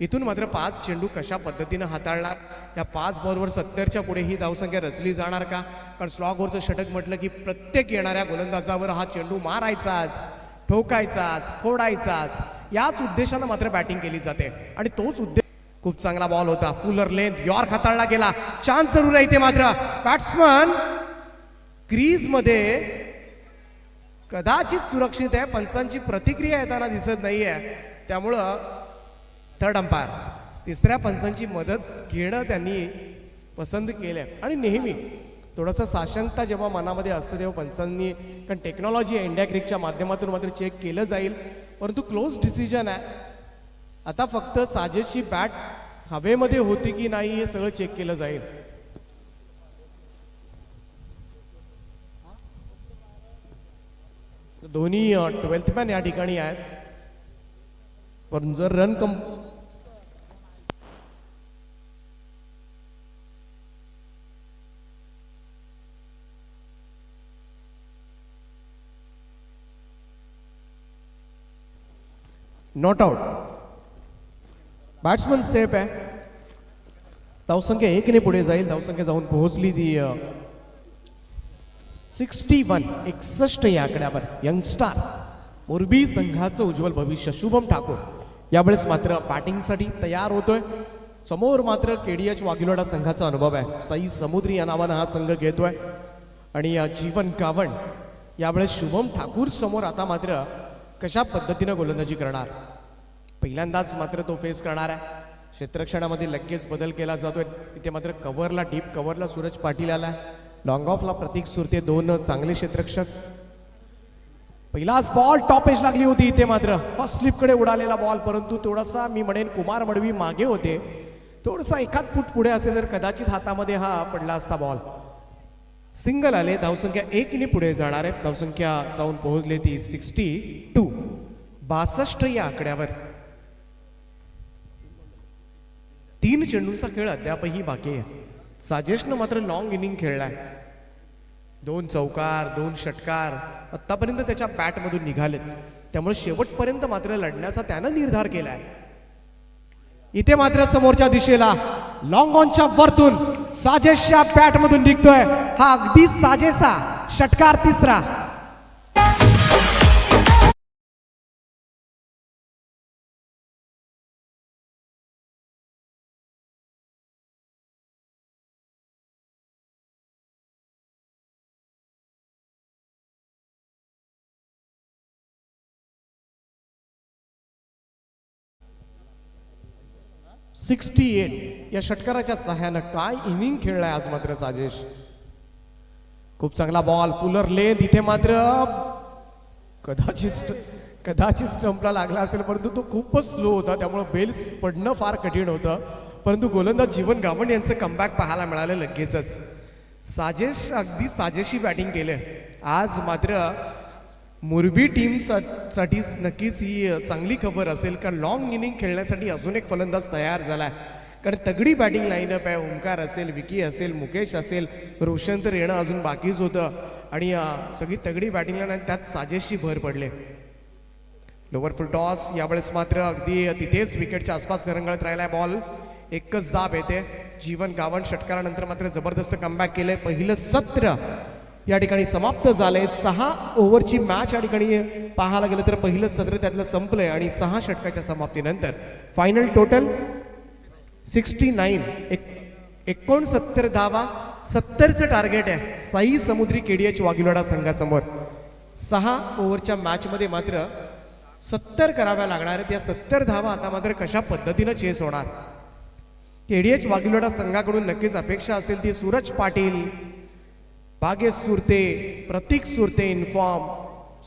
इथून मात्र 5 चेंडू कशा पद्धतीनं हाताळणार, या 5 बॉलवर 70च्या पुढे ही धावसंख्या रचली जाणार का? कारण स्लॉगवरचं षटक म्हटलं की प्रत्येक येणाऱ्या गोलंदाजावर हा चेंडू मारायचाच, ठोकायचाच, फोडायचाच, याच उद्देशानं मात्र बॅटिंग केली जाते आणि तोच उद्देश. खूप चांगला बॉल होता, फुलर लेंथ, यॉर्क हाताळला गेला. चान्स जरूर आहे इथे मात्र. बॅट्समन क्रीज मध्ये कदाचित सुरक्षित आहे, पंचांची प्रतिक्रिया येताना दिसत नाहीये, त्यामुळं थर्ड अंपायर तिसऱ्या पंचांची मदत घेणं त्यांनी पसंत केलंय. आणि नेहमी थोडासा साशंकता जेव्हा मनामध्ये असतं तेव्हा पंचांनी, कारण टेक्नॉलॉजी आहे इंडिया क्रिकच्या माध्यमातून मात्र चेक केलं जाईल, परंतु क्लोज डिसिजन आहे. आता फक्त साजेसची बॅट हवेमध्ये होती की नाही हे सगळं चेक केलं जाईल. दोन्ही 12th मॅन या ठिकाणी आहेत, पण जर run not out. Batsman safe आहे. धावसंख्या 1 ने पुढे जाईल. धावसंख्या जाऊन पोहोचली ती 61 या आकड्यावर. यंगस्टार मोरबी संघाचं उज्ज्वल भविष्य शुभम ठाकूर यावेळेस मात्र बॅटिंगसाठी तयार होतोय. समोर मात्र KDH वाघिलोडा संघाचा अनुभव आहे. साई समुद्री या नावानं हा संघ घेतोय आणि जीवन गावण यावेळेस शुभम ठाकूर समोर आता मात्र कशा पद्धतीनं गोलंदाजी करणार, पहिल्यांदाच मात्र तो फेस करणार आहे. क्षेत्ररक्षणामध्ये लगेच बदल केला जातोय. इथे मात्र कव्हरला, डीप कव्हरला सूरज पाटील आलाय. लॉंग ऑफला प्रतीक सुरते, 2 चांगले क्षेत्ररक्षक. पहिलाच बॉल टॉप एज लागली होती इथे मात्र फर्स्ट स्लिपकडे उडालेला बॉल, परंतु थोडासा मी म्हणेन कुमार मडवी मागे होते, थोडासा एखाद फूट पुढे असेल तर कदाचित हातामध्ये हा पडला असता बॉल. सिंगल आले. धावसंख्या 1 ने पुढे जाणार आहे. धावसंख्या जाऊन पोहोचली ती 62 या आकड्यावर. 3 चेंडूंचा खेळ अद्यापही बाकी आहे. साजेशनं मात्र लॉंग इनिंग खेळलाय. 2 चौकार, 2 षटकार आतापर्यंत त्याच्या बॅटमधून निघालेत, त्यामुळे शेवटपर्यंत मात्र लढण्याचा त्यानं निर्धार केलाय. इथे मात्र समोरच्या दिशेला लॉंग ऑनच्या वरतून साजेशच्या बॅटमधून निघतोय हा अगदी साजेसा षटकार 3रा. या षटकाराच्या सहाय्यानं काय इनिंग खेळलाय आज मात्र साजेश. खूप चांगला बॉल, फुलर लेंथ. इथे मात्र कदाचित स्टंपला लागला असेल, परंतु तो खूपच स्लो होता, त्यामुळे बेल्स पडणं फार कठीण होतं. परंतु गोलंदाज जीवन गावण यांचं कमबॅक पाहायला मिळालं लगेचच. साजेश अगदी साजेशी बॅटिंग केले आज मात्र. मोरबी टीम साठी नक्कीच ही चांगली खबर असेल, कारण लॉंग इनिंग खेळण्यासाठी अजून एक फलंदाज तयार झालाय. कारण तगडी बॅटिंग लाईनअप आहे. ओंकार असेल, विकी असेल, मुकेश असेल, रोशन तर येणं अजून बाकीच होतं आणि सगळी तगडी बॅटिंग लाईन, त्यात साजेशची भर पडले. लोवर फुल टॉस यावेळेस मात्र अगदी तिथेच विकेटच्या आसपास घरंगळत राहिलाय बॉल. एकच दाब येते. जीवन गावण षटकारानंतर मात्र जबरदस्त कमबॅक केलंय. पहिलं सत्र या ठिकाणी समाप्त झालंय. 6 ओव्हरची मॅच या ठिकाणी पाहायला गेलं तर पहिलं सत्र त्यातलं संपलंय आणि 6 षटकाच्या समाप्तीनंतर फायनल टोटल 69. 69 धावा, 70चं टार्गेट आहे साई समुद्री KDH वाघिलोडा संघासमोर. 6 ओव्हरच्या मॅचमध्ये मात्र 70 कराव्या लागणार आहेत. या 70 धावा आता मात्र कशा पद्धतीनं चेस होणार. KDH वाघिलोडा संघाकडून नक्कीच अपेक्षा असेल ती सूरज पाटील, भागेश सुरते, प्रतीक सुरते इन्फॉर्म,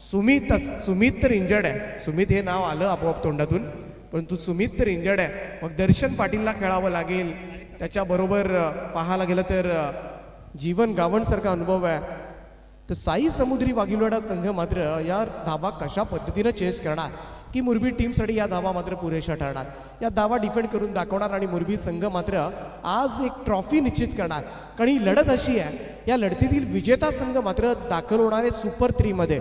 सुमित तर इंजर्ड आहे. सुमित हे नाव आलं आपोआप तोंडातून, परंतु सुमित तर इंजर्ड आहे. मग दर्शन पाटीलला खेळावं लागेल. त्याच्याबरोबर पाहायला गेलं तर जीवन गावणसारखा अनुभव आहे. तर साई समुद्री वाघिलोडा संघ मात्र या धावा कशा पद्धतीनं चेस करणार की मोरबी टीमसाठी या धावा मात्र पुरेशा ठरणार. या धावा डिफेंड करून दाखवणार आणि मोरबी संघ मात्र आज एक ट्रॉफी निश्चित करणार. कारण ही लढत अशी आहे, या लढतीतील विजेता संघ मात्र दाखल होणारे सुपर 3 मध्ये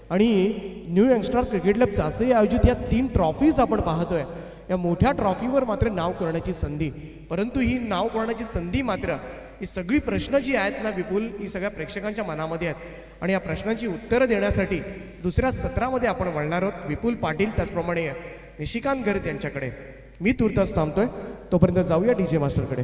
आणि न्यू यंगस्टर क्रिकेट क्लब असे आयोजित या 3 ट्रॉफीज आपण पाहतोय. या मोठ्या ट्रॉफीवर मात्र नाव करण्याची संधी, परंतु ही नाव करण्याची संधी मात्र ही सगळी प्रश्न जी आहेत ना विपुल, ही सगळ्या प्रेक्षकांच्या मनामध्ये आहेत आणि या प्रश्नांची उत्तरं देण्यासाठी दुसऱ्या सत्रामध्ये आपण वळणार आहोत. विपुल पाटील त्याचप्रमाणे निशिकांत गर्ग यांच्याकडे. मी तुर्तास थांबतोय, तोपर्यंत जाऊया DJ मास्टरकडे.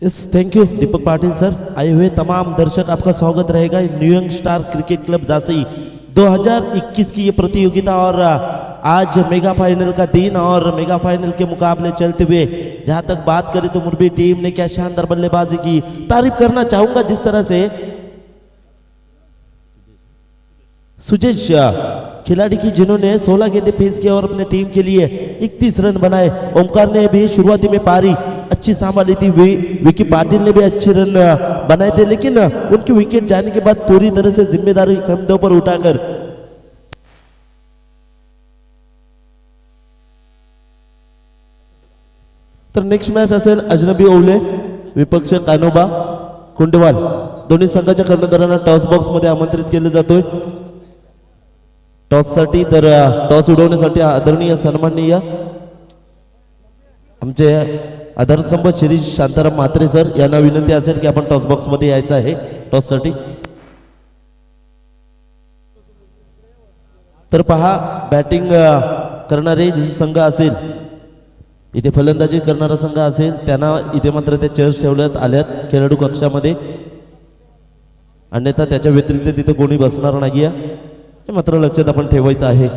Yes thank you Deepak Patil sir. आए हुए तमाम दर्शक आपका स्वागत रहेगा new young star cricket club Jhansi 2021 की ये प्रतियोगिता। और आज मेगा फाइनल का दिन और मेगा फाइनल के मुकाबले चलते हुए जहां तक बात करें तो मुरबी टीम ने क्या शानदार बल्लेबाजी की। तारीफ करना चाहूंगा जिस तरह से सुजेश खिलाड़ी की जिन्होंने 16 गेंदें पेश किए और अपने टीम के लिए 31 रन बनाए। ओमकार ने भी शुरुआती में पारी अच्छी संभाली थी, विकी पाटिल ने भी अच्छे रन बनाए थे, लेकिन उनकी विकेट जाने के बाद पूरी तरह से जिम्मेदारी कंधों पर उठाकर तर नेक्स्ट मॅच असेल अजनबी ओवले विपक्ष कानोबा कुंडवाल। दोन्ही संघाच्या कर्णधारांना टॉस बॉक्स मध्ये आमंत्रित केले जातोय टॉस साठी। तर टॉस उडवण्यासाठी आदरणीय सन्माननीय आमचे आधारस्तंभ श्री शांताराम म्हात्रे सर यांना विनंती असेल की आपण टॉस बॉक्स मध्ये यायचं आहे टॉस साठी। तर पहा बॅटिंग करणारे जे संघ असेल इथे फलंदाजी करणारा संघ असेल त्यांना इथे मात्र ते चेअर्स ठेवण्यात आल्यात खेळाडू कक्षामध्ये, अन्यथा त्याच्या व्यतिरिक्त तिथे कोणी बसणार नाहीये हे मात्र लक्षात आपण ठेवायचं आहे।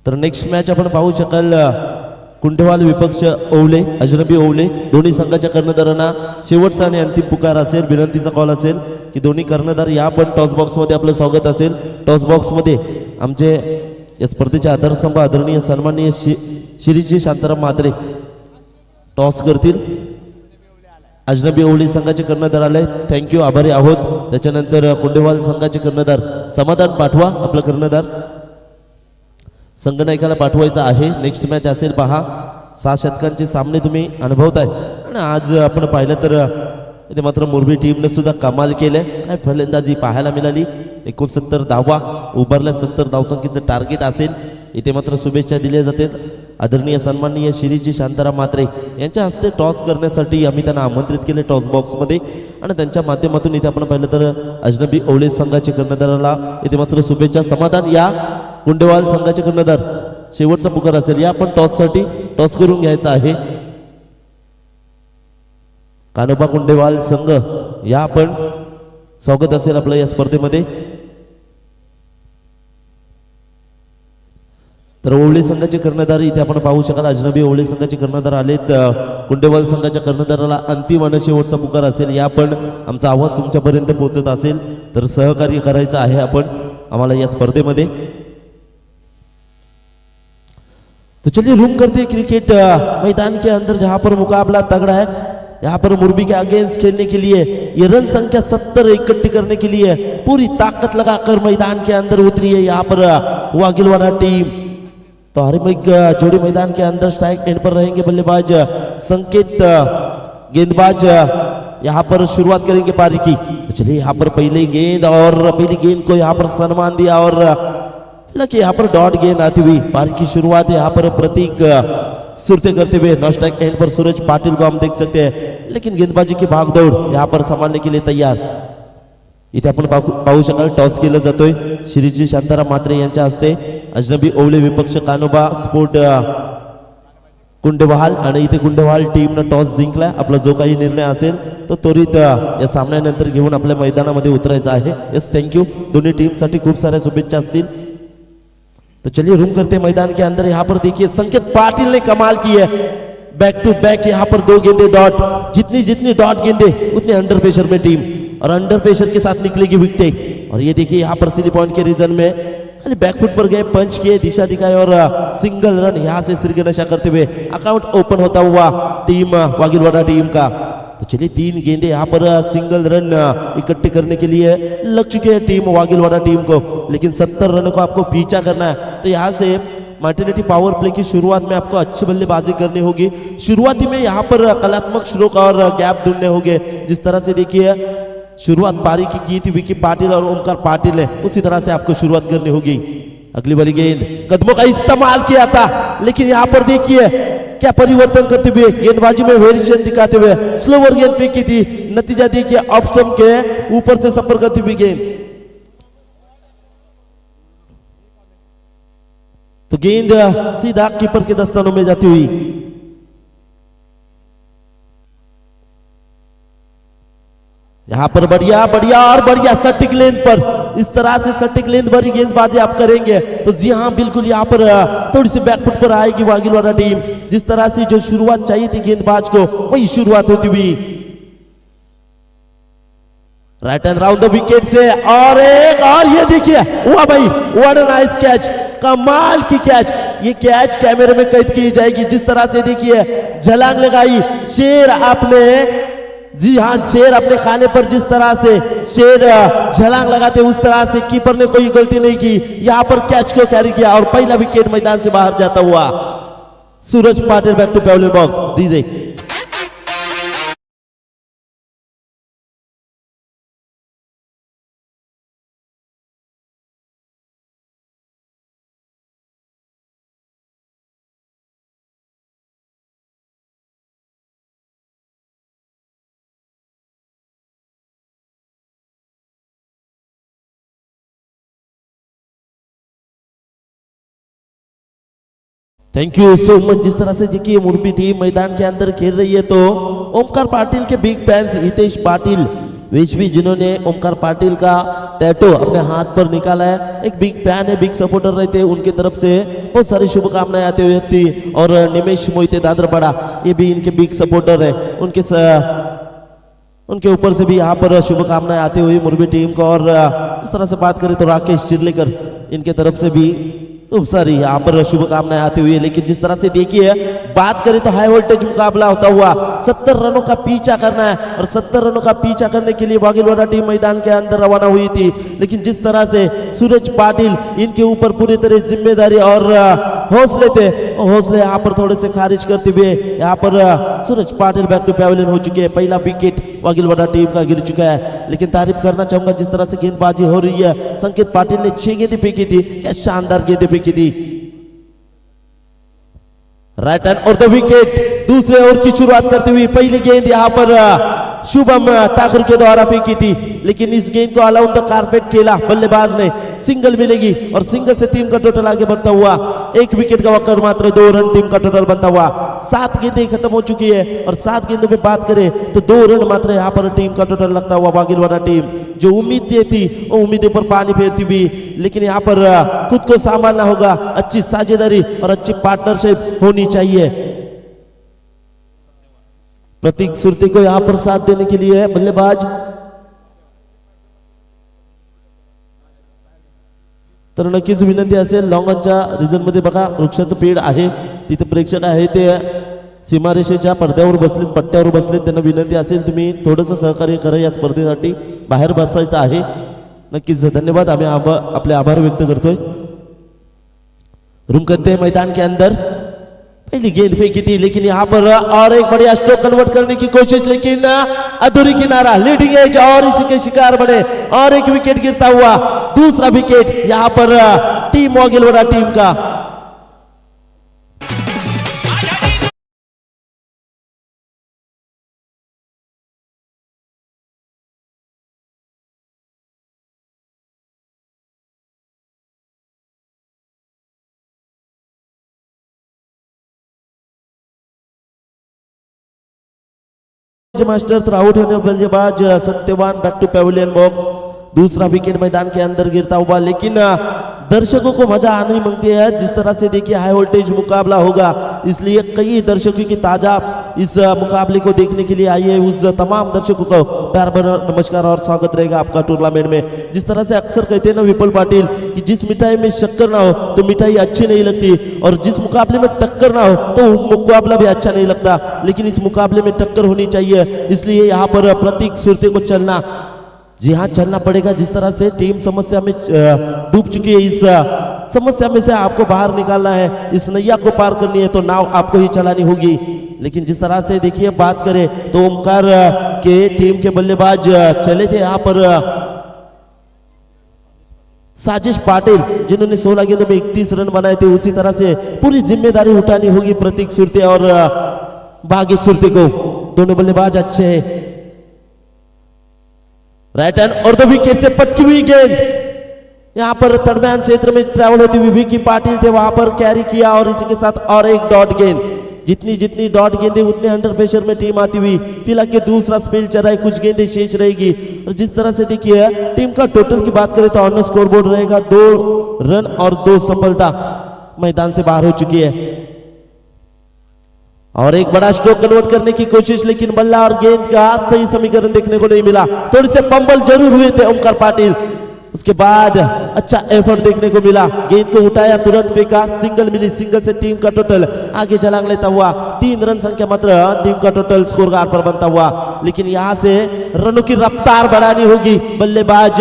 तर नेक्स्ट मॅच आपण पाहू शकाल कुंडवाल विपक्ष ओवले अजनबी ओवले। दोन्ही संघाच्या कर्णधारांना शेवटचा आणि अंतिम पुकार असेल, विनंतीचा कॉल असेल की दोन्ही कर्णधार या पण टॉस बॉक्स मध्ये आपलं स्वागत असेल। टॉस बॉक्स मध्ये आमचे या स्पर्धेचे आधारस्तंभ आदरणीय सन्माननीय श्रीजी शांताराम म्हात्रे टॉस करतील। अजनबी ओवली संघाचे कर्णधार आले, थँक्यू आभारी आहोत। त्याच्यानंतर कुंडेवाल संघाचे कर्णधार समाधान पाठवा आपला कर्णधार संघनायकाला पाठवायचा आहे। नेक्स्ट मॅच असेल पहा 6 शतकांचे सामने तुम्ही अनुभवताय आणि आज आपण पाहिलं तर इथे मात्र मुरबी टीमने सुद्धा कमाल केले। काय फलंदाजी पाहायला मिळाली, 69 धावा उभारल्या, 70 धावसंख्येचं टार्गेट असेल। इथे मात्र शुभेच्छा दिल्या जातात आदरणीय सन्माननीय श्रीजी शांताराम म्हात्रे यांच्या हस्ते टॉस करण्यासाठी आम्ही त्यांना आमंत्रित केले टॉस बॉक्स मध्ये आणि त्यांच्या माध्यमातून इथे आपण पाहिलं तर अजनबी ओवले संघाचे कर्णधाराला इथे मात्र शुभेच्छा। समाधान या कुंडेवाल संघाचे कर्णधार शेवटचा पुकार असेल, या पण टॉस साठी टॉस करून घ्यायचा आहे। कानोबा कुंडेवाल संघ या पण स्वागत असेल आपलं या स्पर्धेमध्ये। तर ओवळे संघाचे कर्णधार इथे आपण पाहू शकाल अजनबी ओवळे संघाचे कर्णधार आलेत। कुंडेवाल संघाच्या कर्णधाराला अंतिम आणि शेवटचा पुकार असेल, या पण आमचा आवाज तुमच्यापर्यंत पोहोचत असेल तर सहकार्य करायचं आहे आपण आम्हाला या स्पर्धेमध्ये। तो चलिए रूम करते हैं क्रिकेट मैदान के अंदर जहां पर मुकाबला तगड़ा है। यहाँ पर मुरबी के अगेंस्ट खेलने के लिए ये रन संख्या 70 इकट्ठी करने के लिए पूरी ताकत लगाकर मैदान के अंदर उतरी है यहाँ पर वागिलवाड़ा टीम। तो हर एक जोड़ी मैदान के अंदर स्ट्राइक एंड पर रहेंगे बल्लेबाज संकेत, गेंदबाज यहाँ पर शुरुआत करेंगे पारी की। तो चलिए यहाँ पर पहली गेंद और पहली गेंद को यहाँ पर सम्मान दिया और लगे यहाँ पर डॉट गेंद आती हुई पारी की शुरुआत है। यहाँ पर प्रतीक सुरते करते हुए नॉस्ट्राइक एंड पर सूरज पाटिल को हम देख सकते हैं, लेकिन गेंदबाजी की भागदौड़ यहाँ पर संभालने के लिए तैयार। इथे आपण पाहू शकाल टॉस केलं जातोय श्रीजी शांताराम म्हात्रे यांच्या हस्ते। अजनबी ओवले विपक्ष कानोबा स्पोर्ट कुंडवाल आणि इथे कुंडवाल टीमनं टॉस जिंकला। आपला जो काही निर्णय असेल तो त्वरित या सामन्यानंतर घेऊन आपल्या मैदानामध्ये उतरायचा आहे। यस थँक्यू, दोन्ही टीम साठी खूप साऱ्या शुभेच्छा असतील। तो चलिए रूम करते हैं मैदान के अंदर। यहाँ पर देखिए संकेत पाटिल ने कमाल की है, बैक टू बैक यहाँ पर 2 गेंदे डॉट, जितनी डॉट गेंदे उतने अंडर प्रेशर में टीम और अंडर प्रेशर के साथ निकलेगी विकेट। और ये देखिए यहाँ पर सीधी पॉइंट के रीजन में खाली बैकफुट पर गए, पंच किए, दिशा दिखाई और सिंगल रन यहाँ से सिर के नशा करते हुए अकाउंट ओपन होता हुआ टीम वागिलवाड़ा टीम का। तो चलिए 3 गेंदे यहाँ पर सिंगल रन इकट्ठे करने के लिए लग चुके हैं टीम वागिलवाड़ा टीम को, लेकिन 70 रनों को आपको पीछा करना है। तो यहाँ से मार्टिनेटी पावर प्ले की शुरुआत में आपको अच्छी बल्लेबाजी करनी होगी। शुरुआती में यहाँ पर कलात्मक स्ट्रोक और गैप ढूंढने होंगे। जिस तरह से देखिए शुरुआत पारी की थी विकी पाटिल और ओमकार पाटिल ने, उसी तरह से आपको शुरुआत करनी होगी। अगली वाली गेंद कदमों का इस्तेमाल किया था, लेकिन यहाँ पर देखिए क्या परिवर्तन करते हुए गेंदबाजी में वेरिएशन दिखाते हुए स्लोवर गेंद फेंकी थी। नतीजा देखिए ऑफ स्टंप के ऊपर से सफर करती हुई गेंद। तो गेंद सीधा कीपर के दस्तानों में जाती हुई। यहाँ पर बढ़िया बढ़िया और बढ़िया सटीक लेंथ पर इस तरह से सटीक लेंथ भरी गेंदबाजी आप करेंगे तो जी हाँ बिल्कुल यहाँ पर थोड़ी सी बैकफुट पर आएगी वागिलवाड़ा टीम। जिस तरह से जो शुरुआत चाहिए थी गेंदबाज को वही शुरुआत होती हुई। Right end round the wicket से और एक और ये देखिए हुआ भाई, व्हाट अ नाइस कैच, कमाल की कैच। ये कैच कैमरे में कैद की जाएगी। जिस तरह से देखिए झलांग लगाई शेर आपने, जी हाँ शेर अपने खाने पर जिस तरह से शेर झलांग लगाते उस तरह से कीपर ने कोई गलती नहीं की, यहां पर कैच को कैरी किया और पहला विकेट मैदान से बाहर जाता हुआ। Suraj Patil back to pavilion box. DJ thank you so much. जिस तरह से देखिए मुरबी टीम मैदान के अंदर खेल रही है तो ओमकार पाटिल के बिग फैंस हितेश पाटिल भी जिन्होंने ओमकार पाटिल का टैटू अपने हाथ पर निकाला है, एक बिग फैन है, बिग सपोर्टर रहते हैं, उनकी तरफ से बहुत सारी शुभकामनाएं आती हुई थी। और निमेश मोहिते दादरपाड़ा ये भी इनके बिग सपोर्टर है, उनके ऊपर से भी यहाँ पर शुभकामनाएं आती हुई मुरबी टीम को। और इस तरह से बात करें तो राकेश चिरलेकर इनके तरफ से भी खूब सारी यहाँ पर शुभकामनाएं आती हुई है। लेकिन जिस तरह से देखिए बात करें तो हाई वोल्टेज मुकाबला होता हुआ 70 रनों का पीछा करना है और 70 रनों का पीछा करने के लिए वागिलवाड़ा टीम मैदान के अंदर रवाना हुई थी। लेकिन जिस तरह से सूरज पाटिल इनके ऊपर पूरी तरह जिम्मेदारी और हौसले थे, हौसले यहाँ पर थोड़े से खारिज करते हुए यहाँ पर Suraj Patil back to pavilion हो चुके हैं। पहला विकेट वागिलवाड़ा टीम का गिर चुका है। लेकिन तारीफ करना चाहूंगा जिस तरह से गेंदबाजी हो रही है, संकेत पाटिल ने 6 गेंदें फेंकी थी, क्या शानदार गेंदें फेंकी थी। राइट हैंड और द विकेट दूसरे ओवर की शुरुआत करते हुए पहली गेंद यहाँ पर शुभम ठाकुर के द्वारा फेंकी थी। लेकिन इस गेंद को अलाउंड द कारपेट खेला बल्लेबाज ने, सिंगल मिलेगी और सिंगल से टीम का टोटल आगे बढ़ता हुआ 1 विकेट का वक्कर मात्र 2 रन टीम का टोटल बनता हुआ। 7 गेंदें खत्म हो चुकी है और 7 गेंदों पे बात करें तो 2 रन मात्र यहाँ पर टीम का टोटल लगता हुआ। वागिलवाड़ा टीम जो उम्मीदें थी वो उम्मीदें पर पानी फेरती हुई, लेकिन यहाँ पर खुद को संभालना होगा, अच्छी साझेदारी और अच्छी पार्टनरशिप होनी चाहिए। प्रतीक सुरती को यहाँ पर साथ देने के लिए बल्लेबाज तर नक्कीच विनंती असेल लॉंगॉनच्या रिजन मध्ये बघा वृक्षाचं पेड आहे, तिथे प्रेक्षक आहे ते सीमारेषेच्या पडद्यावर बसलेत, पट्ट्यावर बसलेत, त्यांना विनंती असेल तुम्ही थोडंसं सहकार्य करा या स्पर्धेसाठी, बाहेर बसायचं आहे। नक्कीच धन्यवाद, आम्ही आपले आभार व्यक्त करतोय। रुमकते मैदान के अंदर पहली गेंद फेंकी थी, लेकिन यहाँ पर और एक बढ़िया स्ट्रोक कन्वर्ट करने की कोशिश, लेकिन अधूरी किनारा, लीडिंग एज और इसी के शिकार बने और एक विकेट गिरता हुआ। दूसरा विकेट यहाँ पर टीम वागिलवाड़ा टीम का। मास्टर तो आउट होने बल्लेबाज Satyavan back to pavilion box. दूसरा विकेट मैदान के अंदर गिरता हुआ, लेकिन दर्शकों को मजा आने मांगती है। जिस तरह से देखिए हाई वोल्टेज मुकाबला होगा, इसलिए कई दर्शकों की ताजा इस मुकाबले को देखने के लिए आई है। उस तमाम दर्शकों को प्यार भरा नमस्कार और स्वागत रहेगा आपका टूर्नामेंट में। जिस तरह से अक्सर कहते हैं ना विपुल पाटिल कि जिस मिठाई में शक्कर ना हो तो मिठाई अच्छी नहीं लगती, और जिस मुकाबले में टक्कर ना हो तो मुकाबला भी अच्छा नहीं लगता। लेकिन इस मुकाबले में टक्कर होनी चाहिए, इसलिए यहाँ पर प्रतीक सुरते को चलना, जी हाँ चलना पड़ेगा। जिस तरह से टीम समस्या में डूब चुकी है, इस समस्या में से आपको बाहर निकालना है, इस नैया को पार करनी है तो नाव आपको ही चलानी होगी। लेकिन जिस तरह से देखिए बात करें तो ओमकार के टीम के बल्लेबाज चले थे यहाँ पर साजिश पाटिल, जिन्होंने 16 गेंदों में 31 रन बनाए थे। उसी तरह से पूरी जिम्मेदारी उठानी होगी प्रतीक सुरते और भाग्य सुरते को। दोनों बल्लेबाज अच्छे हैं। राइट हैंड और द विकेट से पटकी हुई गेंद यहां पर दरमियान क्षेत्र में ट्रैवल होती हुई विकी पाटिल थे, वहां पर कैरी किया और इसी के साथ और एक डॉट गेंद। जितनी जितनी डॉट गेंदे उतने अंडर प्रेशर में टीम आती हुई। फिलहाल के दूसरा स्पेल चल रहा है, कुछ गेंदे शेष रहेगी। और जिस तरह से देखिए टीम का टोटल की बात करें तो ऑन स्कोरबोर्ड रहेगा 2 रन और 2 सफलता मैदान से बाहर हो चुकी है। और एक बड़ा स्ट्रोक कन्वर्ट करने की कोशिश, लेकिन बल्ला और गेंद का सही समीकरण देखने को नहीं मिला। थोड़े से पंबल जरूर हुए थे ओमकार पाटिल, उसके बाद अच्छा एफर्ट देखने को मिला। गेंद को उठाया, तुरंत फेंका, सिंगल मिली। सिंगल से टीम का टोटल आगे छलांग लेता हुआ 3 रन संख्या मात्र टीम का टोटल स्कोर कार्ड पर बनता हुआ। लेकिन यहां से रनों की रफ्तार बढ़ानी होगी। बल्लेबाज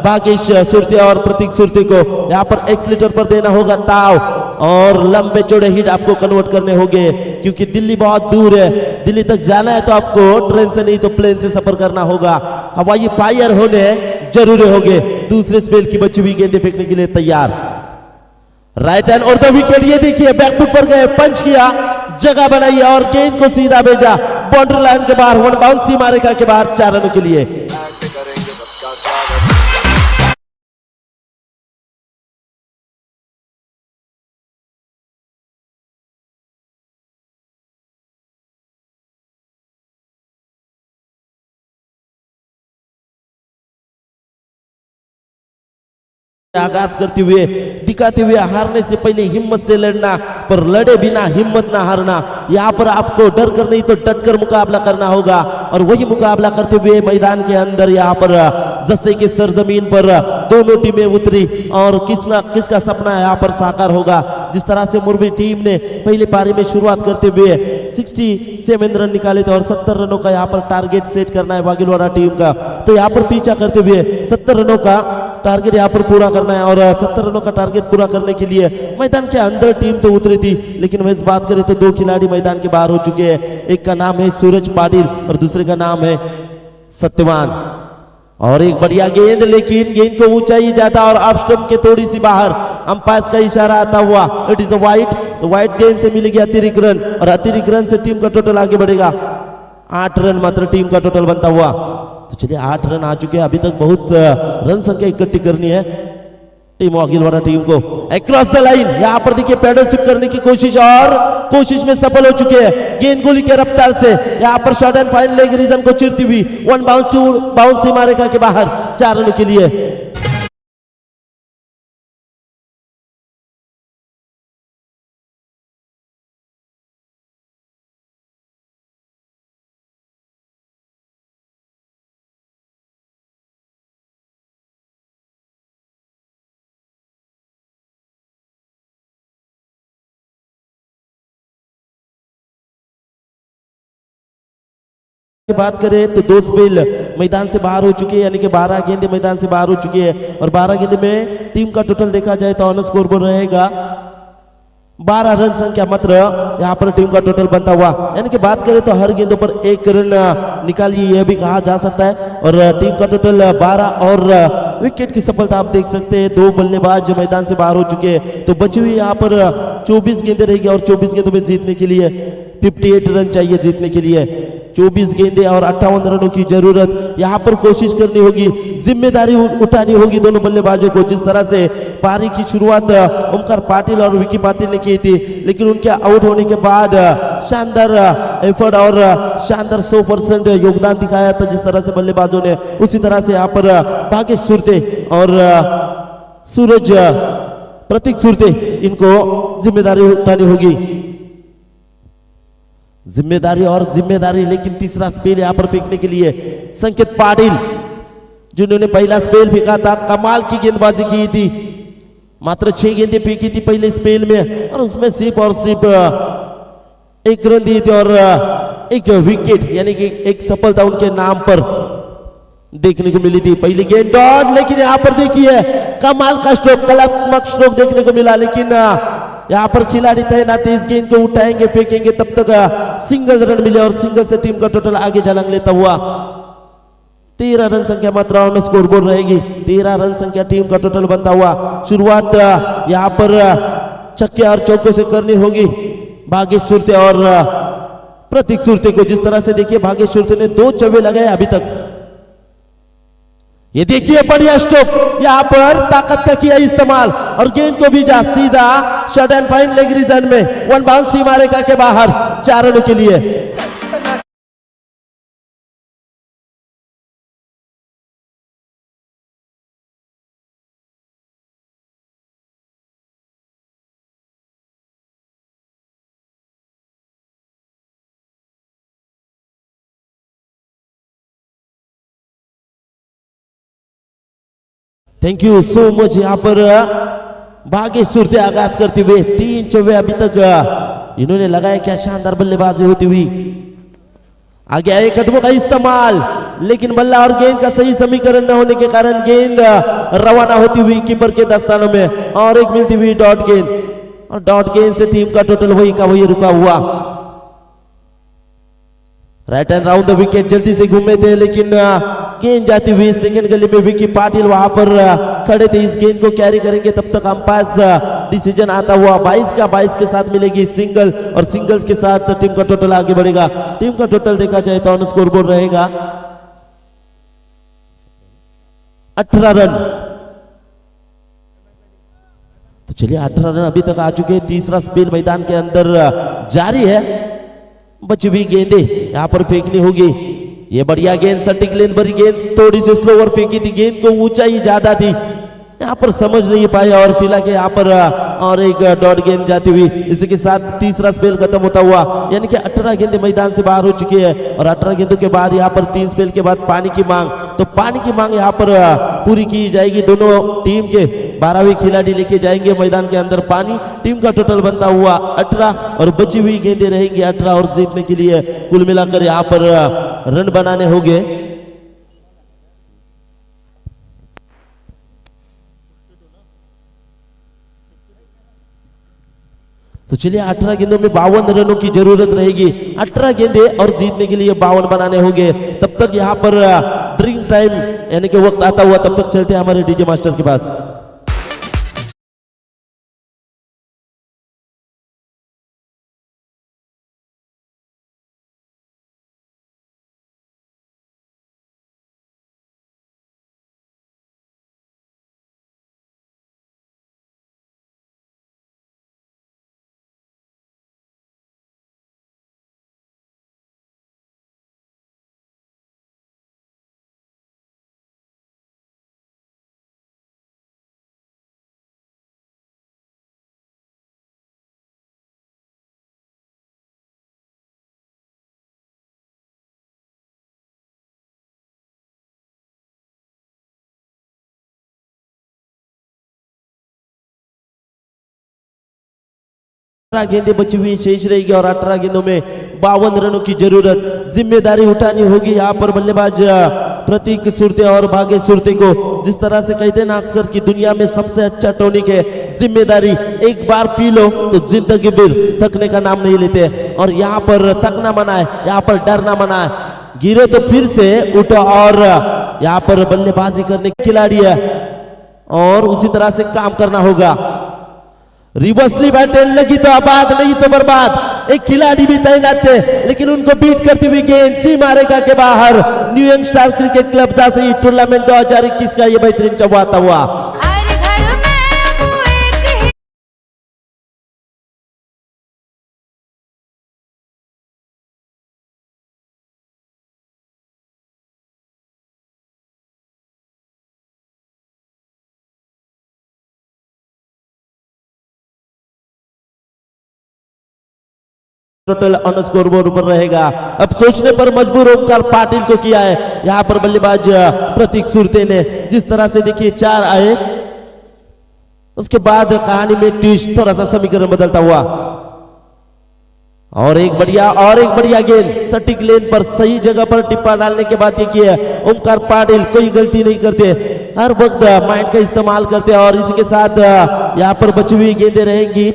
भागेश सुरते और प्रतीक सुरते को यहां पर एक्सीलेटर पर देना होगा ताव, और लंबे चौड़े हिट आपको कन्वर्ट करने होंगे, क्योंकि दिल्ली बहुत दूर है। दिल्ली तक जाना है तो आपको ट्रेन से नहीं तो प्लेन से सफर करना होगा। हवाई फायर होने जरूरी होंगे। दूसरे स्पेल की बची हुई गेंदें फेंकने के लिए तैयार। राइट हैंड और 2 विकेट। ये देखिए बैकफुट पर गए, पंच किया, जगह बनाई और गेंद को सीधा भेजा बाउंड्री लाइन के बाहर, 1 बाउंस सीमा रेखा के बाहर 4 रनों के लिए। आगाज करते हुए, दिखाते हुए हारने से पहले हिम्मत से लड़ना, पर लड़े बिना हिम्मत ना हारना। यहाँ पर आपको डर कर नहीं तो डट कर मुकाबला करना होगा, और वही मुकाबला करते हुए मैदान के अंदर यहाँ पर जैसे कि सरजमीन पर दोनों टीमें उतरी, और किसका सपना यहाँ पर साकार होगा। जिस तरह से मुरबी टीम ने पहली पारी में शुरुआत करते हुए 67 रन निकाले थे और 70 रनों का यहाँ पर टारगेट सेट करना है बागिलवाड़ा टीम का। तो यहाँ पर पीछा करते हुए 70 रनों का टारगेट यहाँ पर पूरा करना है, और 70 रनों का टारगेट पूरा करने के लिए मैदान के अंदर टीम तो उतरी थी, लेकिन वह इस बात करें तो 2 खिलाड़ी मैदान के बाहर हो चुके हैं। एक का नाम है सूरज पाटिल और दूसरे का नाम है सत्यवान। और एक बढ़िया गेंद, लेकिन गेंद को ऊंचाई ज्यादा और ऑफ स्टंप के थोड़ी सी बाहर, अंपायर का इशारा आता हुआ इट इज अ वाइड। तो वाइड गेंद से मिलेगी अतिरिक्त रन, और अतिरिक्त रन से टीम का टोटल आगे बढ़ेगा। 8 रन मात्र टीम का टोटल बनता हुआ। तो चलिए 8 रन आ चुके हैं, अभी तक बहुत रन संख्या इकट्ठी करनी है टीम अखिलवाड़ा टीम को। अक्रॉस द लाइन यहाँ पर देखिए पैडल शिप करने की कोशिश, और कोशिश में सफल हो चुके हैं। गेंद गोली के रफ्तार से यहाँ पर short and fine leg region को चिरती हुई 1 बाउंस 2 बाउंस सीमा रेखा के बाहर 4 रनों के लिए। की बात करें तो 2 स्पेल मैदान से बाहर हो चुके हैं, यानी कि 12 गेंदें मैदान से बाहर हो चुकी है, और 12 गेंदे में टीम का टोटल देखा जाए तो ऑन स्कोरबोर्ड रहेगा 12 रन संख्या मात्र यहाँ पर टीम का टोटल बनता हुआ। यानी कि बात करें तो हर गेंदों पर 1 रन निकालिए, यह भी कहा जा सकता है। और टीम का टोटल 12 और विकेट की सफलता आप देख सकते हैं। 2 बल्लेबाज मैदान से बाहर हो चुके हैं, तो बची हुई यहाँ पर 24 गेंदें रहेगी, और 24 गेंदों में जीतने के लिए 58 रन चाहिए जीतने के लिए। 24 गेंदें और 58 रनों की जरूरत। यहाँ पर कोशिश करनी होगी, जिम्मेदारी उठानी होगी दोनों बल्लेबाजों को। जिस तरह से पारी की शुरुआत ओमकार पाटिल और विकी पाटिल ने की थी, लेकिन उनके आउट होने के बाद शानदार एफर्ट और शानदार 100% योगदान दिखाया था जिस तरह से बल्लेबाजों ने, उसी तरह से यहाँ पर भागेश सुरते और सूरज प्रतीक सुरते इनको जिम्मेदारी उठानी होगी। जिम्मेदारी, लेकिन तीसरा स्पेल यहाँ पर फेंकने के लिए संकेत पाटिल, जिन्होंने पहला स्पेल फेंका था, कमाल की गेंदबाजी की थी। मात्र 6 गेंदें फेंकी थी पहले स्पेल में, और उसमें सिर्फ 1 रन दिए थे और 1 विकेट, यानी कि 1 सफलता उनके नाम पर देखने को मिली थी। पहली गेंद डॉट, लेकिन यहाँ पर देखिए कमाल का स्ट्रोक, कलात्मक स्ट्रोक देखने को मिला, लेकिन यहाँ पर खिलाड़ी तैनात है, इस गेंद को उठाएंगे फेंकेंगे तब तक सिंगल रन मिले, और सिंगल से टीम का टोटल आगे झलक लेता हुआ 13 रन संख्या मात्र ऑन स्कोरबोर्ड रहेगी। 13 रन संख्या टीम का टोटल बनता हुआ। शुरुआत यहाँ पर छक्के और चौकों से करनी होगी भागेश सुरते और प्रतीक सुरते को। जिस तरह से देखिए भागेश सुरते ने 2 चौके लगाए अभी तक। ये देखिए बढ़िया स्ट्रोक, यहाँ पर ताकत का किया इस्तेमाल और गेंद को भेजा सीधा shot and fine leg region में, वन बाउंस सीमा रेखा के बाहर 4 रनों के लिए। Thank you so much. यहाँ पर भाग्य सूरते आगाज करते हुए 3 चौवे अभी तक इन्होंने लगाया, क्या शानदार बल्लेबाजी होती हुई। आगे आए कदमों का इस्तेमाल, लेकिन बल्ला और गेंद का सही समीकरण न होने के कारण गेंद रवाना होती हुई कीपर के दस्तानों में और एक मिलती हुई डॉट गेंद, और डॉट गेंद से टीम का टोटल वही का वही रुका हुआ। Right end round the wicket जल्दी से घूमे थे, लेकिन गेंद जाती हुई सेकंड गली में विकी पाटिल वहां पर खड़े थे। इस गेंद को कैरी करेंगे तब तक अंपायर डिसीजन आता हुआ 22 का 22 के साथ मिलेगी सिंगल, और सिंगल के साथ टीम का टोटल आगे बढ़ेगा। टीम का टोटल देखा जाए तो ऑन स्कोर बोर्ड रहेगा 18 रन। तो चलिए 18 रन अभी तक आ चुके हैं। तीसरा स्पेल मैदान के अंदर जारी है। बची हुई गेंदे यहां पर फेंकनी होगी। ये बढ़िया गेंद, सटीक लेंथ भरी गेंद, थोड़ी सी स्लोवर फेंकी थी, गेंद को ऊंचाई ज्यादा थी, यहाँ पर समझ नहीं पाया और फिलहाल के यहाँ पर और एक डॉट गेंद जाती हुई। इसी के साथ तीसरा स्पेल खत्म होता हुआ, यानी कि 18 गेंदें मैदान से बाहर हो चुकी है। और 18 गेंदों के बाद यहाँ पर 3 स्पेल के बाद पानी की मांग, तो पानी की मांग यहाँ पर पूरी की जाएगी। दोनों टीम के 12वें खिलाड़ी लेके जाएंगे मैदान के अंदर पानी। टीम का टोटल बनता हुआ 18 और बची हुई गेंदें रहेंगी 18, और जीतने के लिए कुल मिलाकर यहाँ पर रन बनाने होंगे। तो चलिए 18 गेंदों में 52 रनों की जरूरत रहेगी। 18 गेंदे और जीतने के लिए 52 बनाने होंगे। तब तक यहाँ पर ड्रिंक टाइम यानी कि वक्त आता हुआ, तब तक चलते हैं हमारे डीजे मास्टर के पास। गेंदें बची हुई शेष रहेगी और 18 गेंदों में 52 रनों की जरूरत। जिम्मेदारी उठानी होगी यहाँ पर बल्लेबाज प्रतीक सुरते और भाग्य सुरते को। जिस तरह से कहते हैं ना अक्सर की दुनिया में सबसे अच्छा टॉनिक है जिम्मेदारी। एक बार पी लो तो जिंदगी भर थकने का नाम नहीं लेते, और यहाँ पर थकना मना है, यहाँ पर डरना मना है। गिरे तो फिर से उठो, और यहाँ पर बल्लेबाजी करने के खिलाड़ी है और उसी तरह से काम करना होगा। रिवर्सली बैटिंग लगी तो आबाद, नहीं तो बर्बाद। एक खिलाड़ी भी तैनात थे, लेकिन उनको बीट करती हुई गेंद सीमा रेखा के बाहर। New young star cricket club Jhansi tournament 2021 का ये बेहतरीन चौवाता हुआ। टोटल ऑन स्कोर बोर्ड पर रहेगा। अब सोचने पर मजबूर ओमकार पाटिल को किया है यहाँ पर बल्लेबाज प्रतीक सुरते ने। जिस तरह से देखिए 4 आए, उसके बाद कहानी में ट्विस्ट, थोड़ा सा समीकरण बदलता हुआ। और एक बढ़िया गेंद सटीक लेन पर सही जगह पर टिप्पा डालने के बाद देखिए ओमकार पाटिल कोई गलती नहीं करते, हर वक्त माइंड का इस्तेमाल करते हैं। और इसके साथ यहाँ पर बची हुई गेंदें रहेंगी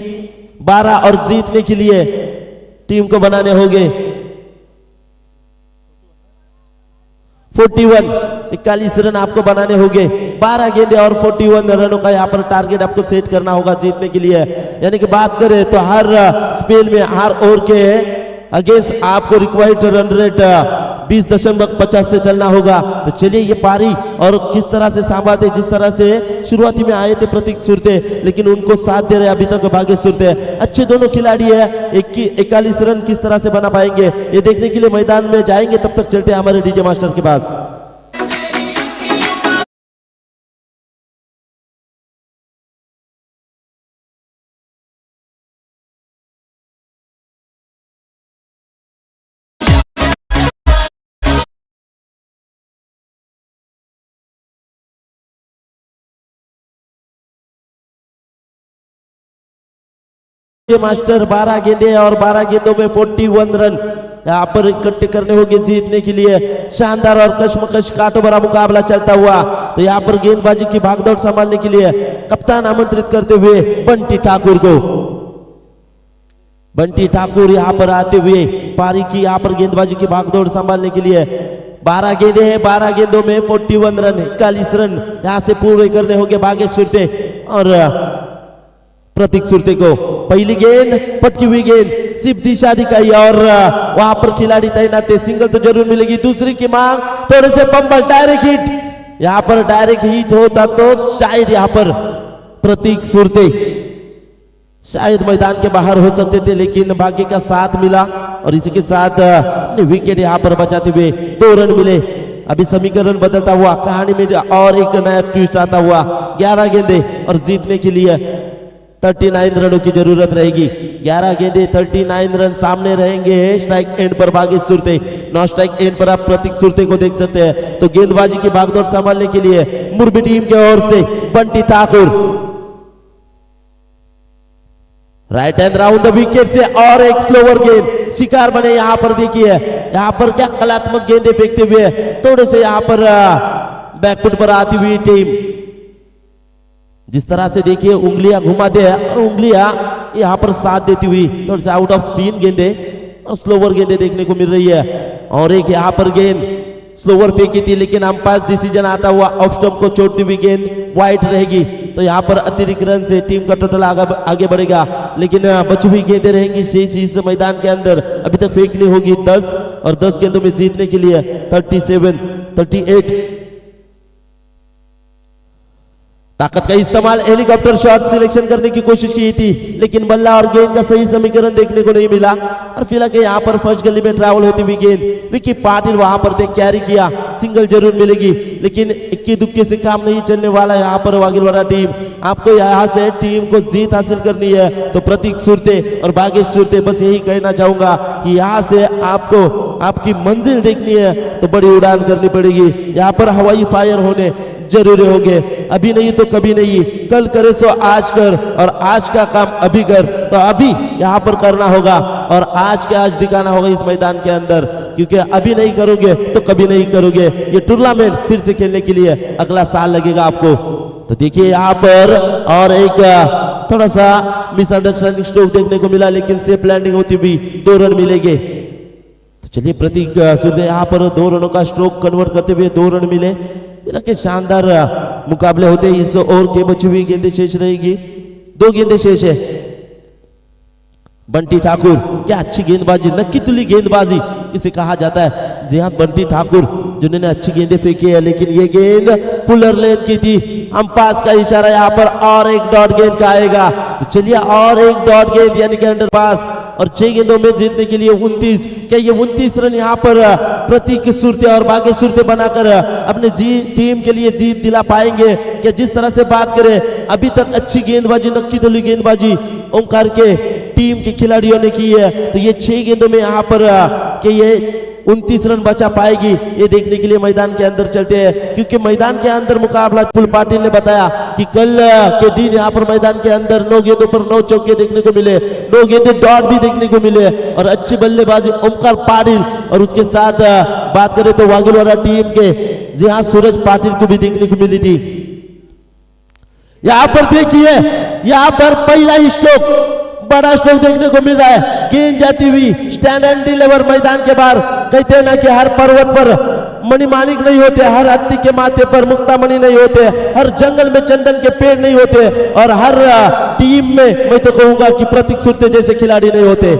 12 और जीतने के लिए टीम को बनाने होंगे 41 रन आपको बनाने होंगे। 12 गेंदे और 41 रनों का यहाँ पर टारगेट आपको सेट करना होगा जीतने के लिए। यानी कि बात करें तो हर स्पेल में, हर ओवर के अगेंस्ट आपको रिक्वायर्ड रन रेट 20.50 से चलना होगा। तो चलिए ये पारी और किस तरह से संभालते, जिस तरह से शुरुआती में आए थे प्रतीक सुरते, लेकिन उनको साथ दे रहे अभी तक भाग्य सुरते। अच्छे दोनों खिलाड़ी है। 41 रन किस तरह से बना पाएंगे ये देखने के लिए मैदान में जाएंगे। तब तक चलते हैं हमारे डीजे मास्टर के पास। मास्टर 12 गेंदे और 12 गेंदों में 41 रन यहाँ पर इकट्ठे करने होंगे जीतने के लिए। शानदार और कश्मकश कांटों भरा मुकाबला चलता हुआ। तो यहाँ पर गेंदबाजी की भागदौड़ संभालने के लिए कप्तान आमंत्रित करते हुए बंटी ठाकुर को। बंटी ठाकुर यहाँ पर आते हुए पारी की यहाँ पर गेंदबाजी की भागदौड़ संभालने के लिए। 12 गेंदे हैं, 12 गेंदों में 41 रन, 41 रन यहाँ से पूरे करने होंगे भाग्य सुरते और प्रतीक सुरते को। पहली गेंद पटकी हुई गेंद सिर्फ दिशा दिखाई और वहां पर खिलाड़ी तैनात थे। सिंगल तो जरूर मिलेगी। दूसरी की मांग, थोड़े से पंबल, डायरेक्ट हिट। यहाँ पर डायरेक्ट हिट होता तो शायद यहाँ पर प्रतीक सुरते शायद मैदान के बाहर हो सकते थे, लेकिन भाग्य का साथ मिला और इसी के साथ विकेट यहाँ पर बचाते हुए 2 रन मिले। अभी समीकरण बदलता हुआ कहानी में और एक नया ट्विस्ट आता हुआ। 11 गेंदे और जीतने के लिए 39 रनों की जरूरत रहेगी। 11 गेंदे 39 रन सामने रहेंगे स्ट्राइक एंड पर भाग्य सुरते। नॉन स्ट्राइक एंड पर आप प्रतीक सुरते को देख सकते हैं। तो गेंदबाजी की भागदौड़ संभालने के लिए मुरबी टीम के ओर से Bunty Thakur right hand round the wicket से और एक स्लोवर गेंद शिकार बने। यहाँ पर देखिए यहाँ पर क्या कलात्मक गेंदे फेंकते हुए थोड़े से यहाँ पर बैकफुट पर आती हुई टीम। जिस तरह से देखिए उंगलियां घुमाते हैं और उंगलियां यहाँ पर साथ देती हुई थोड़े से आउट ऑफ स्पिन गेंदे और स्लोवर गेंदे देखने को मिल रही है। और एक यहाँ पर गेंद स्लोवर फेंकी थी, लेकिन अंपायर डिसीजन आता हुआ ऑफ स्टंप को छोड़ती हुई गेंद वाइड रहेगी। तो यहाँ पर अतिरिक्त रन से टीम का टोटल आगे बढ़ेगा, लेकिन बची हुई गेंदें रहेंगी शेष इस मैदान के अंदर। अभी तक फेंकनी होगी 10 और 10 गेंदों में जीतने के लिए 38 ताकत का इस्तेमाल हेलीकॉप्टर शॉट सिलेक्शन करने की कोशिश की थी, लेकिन बल्ला और गेंद का सही समीकरण देखने को नहीं मिला। और फिलहाल यहाँ पर फर्स्ट गली में ट्रैवल होती हुई गेंद विकी पाटिल वहां पर देख कैरी किया। सिंगल जरूर मिलेगी, लेकिन इक्की दुक्के से काम नहीं चलने वाला। यहाँ पर वागिलवाड़ा टीम आपको यहाँ से टीम को जीत हासिल करनी है। तो प्रतीक सुरते और भाग्येश सुरते बस यही कहना चाहूंगा कि यहाँ से आपको आपकी मंजिल देखनी है तो बड़ी उड़ान करनी पड़ेगी। यहाँ पर हवाई फायर होने जरूरी होंगे। अभी नहीं तो कभी नहीं, कल करे सो आज कर और आज का काम अभी कर। तो अभी यहाँ पर करना होगा और आज के आज दिखाना होगा इस मैदान के अंदर, क्योंकि अभी नहीं करोगे तो कभी नहीं करोगे। ये टूर्नामेंट फिर से खेलने के लिए अगला साल लगेगा आपको। तो देखिए यहाँ पर और एक थोड़ा सा मिसअंडरस्टैंडिंग स्ट्रोक देखने को मिला, लेकिन सेफ लैंडिंग होती हुई 2 रन मिलेंगे। तो चलिए प्रतीक सुरते यहाँ पर 2 रनों का स्ट्रोक कन्वर्ट करते हुए 2 रन मिले। के शानदार मुकाबले होते हैं। इस ओवर के बची हुई गेंदें शेष रहेगी, 2 गेंदें शेष है। बंटी ठाकुर क्या अच्छी गेंदबाजी, नक्की तुली गेंदबाजी इसे कहा जाता है। जी हाँ, बंटी ठाकुर जिन्होंने अच्छी गेंदें फेंकी है, लेकिन ये गेंद फुलर लेन की थी। अंपायर का इशारा यहाँ पर और एक डॉट गेंद का आएगा। तो चलिए और एक डॉट गेंद यानी कि अंडर पास और 6 गेंदों में जीतने के लिए 29। क्या ये 29 रन यहाँ पर प्रतीक सुरते और भाग्य सुरते बनाकर अपने टीम के लिए जीत दिला पाएंगे? क्या जिस तरह से बात करें अभी तक अच्छी गेंदबाजी, नक्की तुली गेंदबाजी ओंकार के टीम के खिलाड़ियों ने की है, तो ये 6 गेंदों में यहाँ पर कि ये 29 रन बचा पाएगी, ये देखने के लिए मैदान के अंदर चलते हैं। क्योंकि मैदान के अंदर मुकाबला फुल पाटिल ने बताया कि कल के दिन यहाँ पर मैदान के अंदर 9 गेंदों पर 9 चौके देखने को मिले, 9 गेंदे डॉट भी देखने को मिले और अच्छी बल्लेबाजी ओमकार पाटिल और उसके साथ बात करें तो वागिलवाड़ा टीम के जी हाँ सूरज पाटिल को भी देखने को मिली थी। यहाँ पर देखिए यहाँ पर पहला ही स्ट्रोक, बड़ा स्ट्रोक देखने को मिल रहा है। गेंद जाती हुई स्टैंड एंड डिलीवर मैदान के बाहर। कहते हैं ना कि हर पर्वत पर मणिमाणिक नहीं होते, हर हत्ती के माथे पर मुक्तामणि नहीं होते, हर जंगल में चंदन के पेड़ नहीं होते और हर टीम में मैं तो कहूंगा कि प्रतीक सुरते जैसे खिलाड़ी नहीं होते।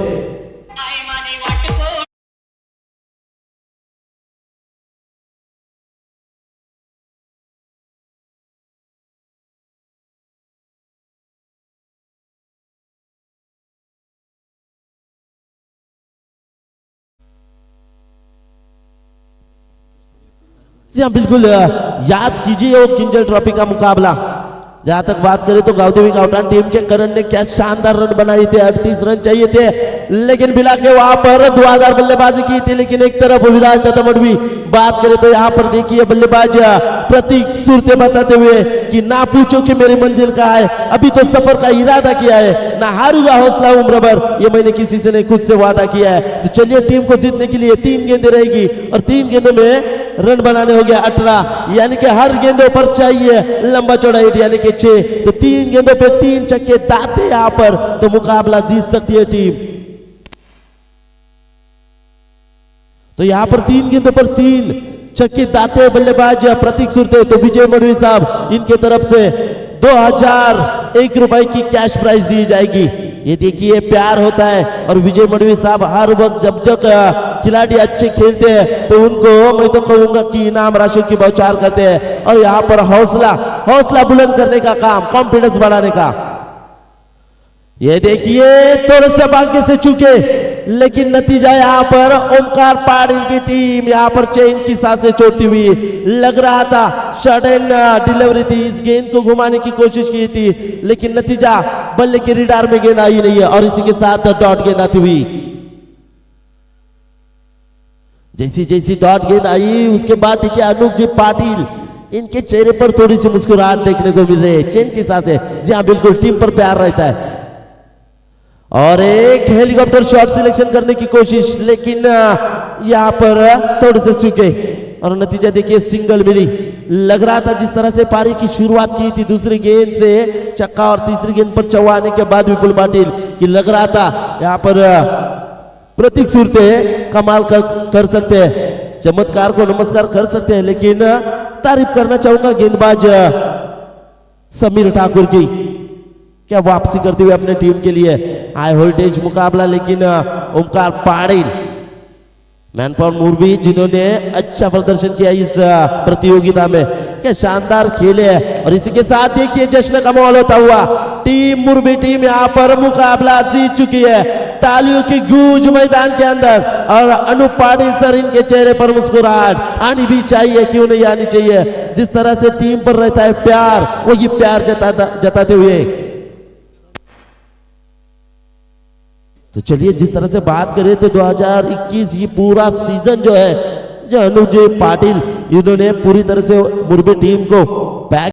जी हाँ बिल्कुल, याद कीजिए वो किंजल ट्रॉफी का मुकाबला। जहां तक बात करें तो गावदेवी गावठाण टीम के करण ने क्या शानदार रन बनाए थे, 38 रन चाहिए थे, लेकिन बिला के वहां पर धुआंधार बल्लेबाजी की थी। लेकिन एक तरफ विराज दत्ता मडवी, बात करें तो यहाँ पर देखिए बल्लेबाज प्रतीक सूरते बताते हुए कि ना पूछो कि मेरी मंजिल कहाँ है, अभी तो सफर का इरादा किया है, ना हारूंगा हौसला उम्र भर, ये मैंने किसी से नहीं खुद से वादा किया है। तो चलिए टीम को जीतने के लिए 3 गेंदें रहेगी और 3 गेंदों में रन बनाने हो गया 18, यानी कि हर गेंदों पर चाहिए लंबा चौड़ा हिट यानी कि 6। तो 3 गेंदों पे 3 छक्के दाते यहां पर, तो मुकाबला जीत सकती है टीम। तो यहां पर 3 गेंदों पर 3 छक्के दाते बल्लेबाज प्रतीक सुरते। तो विजय मडवी साहब इनके तरफ से 2001 रुपए की कैश प्राइज दी जाएगी। ये देखिए प्यार होता है, और विजय मडवी साहब हर वक्त जब जब खिलाड़ी अच्छे खेलते हैं तो उनको मैं तो कहूंगा कि इनाम राशि की बौछार करते हैं, और यहाँ पर हौसला बुलंद करने का काम, कॉन्फिडेंस बढ़ाने का। ये देखिए थोड़े से भाग्य से चूके, लेकिन नतीजा यहाँ पर ओमकार पाटिल की टीम यहाँ पर चेन की सांसें छोड़ती हुई लग रहा था। सडन डिलीवरी थी, इस गेंद को घुमाने की कोशिश की थी, लेकिन नतीजा बल्ले के रिडार में गेंद आई नहीं है, और इसी के साथ डॉट गेंद आती हुई। जैसी डॉट गेंद आई उसके बाद देखिए अनूप जी पाटिल, इनके चेहरे पर थोड़ी सी मुस्कुराहट देखने को मिल रही है, चेन की सांसें। जी हाँ बिल्कुल, टीम पर प्यार रहता है। और एक हेलीकॉप्टर शॉट सिलेक्शन करने की कोशिश, लेकिन यहाँ पर थोड़े से चुके, और नतीजा देखिए सिंगल मिली। लग रहा था जिस तरह से पारी की शुरुआत की थी दूसरी गेंद से छक्का और तीसरी गेंद पर चौवा आने के बाद विपुल पाटिल की, लग रहा था यहाँ पर प्रतीक सुरते कमाल कर सकते हैं, चमत्कार को नमस्कार कर सकते हैं। लेकिन तारीफ करना चाहूंगा गेंदबाज समीर ठाकुर की, क्या वापसी करते हुए अपने टीम के लिए हाई वोल्टेज मुकाबला। लेकिन ओमकार पाटिल, मैनपावर मुरबी, जिन्होंने अच्छा प्रदर्शन किया इस प्रतियोगिता में, क्या शानदार खेले हैं। और इसी के साथ देखिए जश्न का माहौल होता हुआ, टीम मुरबी टीम यहाँ पर मुकाबला जीत चुकी है। तालियों की गूंज मैदान के अंदर, और अनूप पाटिल सर, इनके चेहरे पर मुस्कुराहट आनी भी चाहिए, क्यों नहीं आनी चाहिए। जिस तरह से टीम पर रहता है प्यार, वो ये प्यार जताते हुए। तो चलिए जिस तरह से बात करें तो 2021 ये पूरा सीजन जो है, जो अनुज पाटिल इन्होंने पूरी तरह से मुरबी टीम को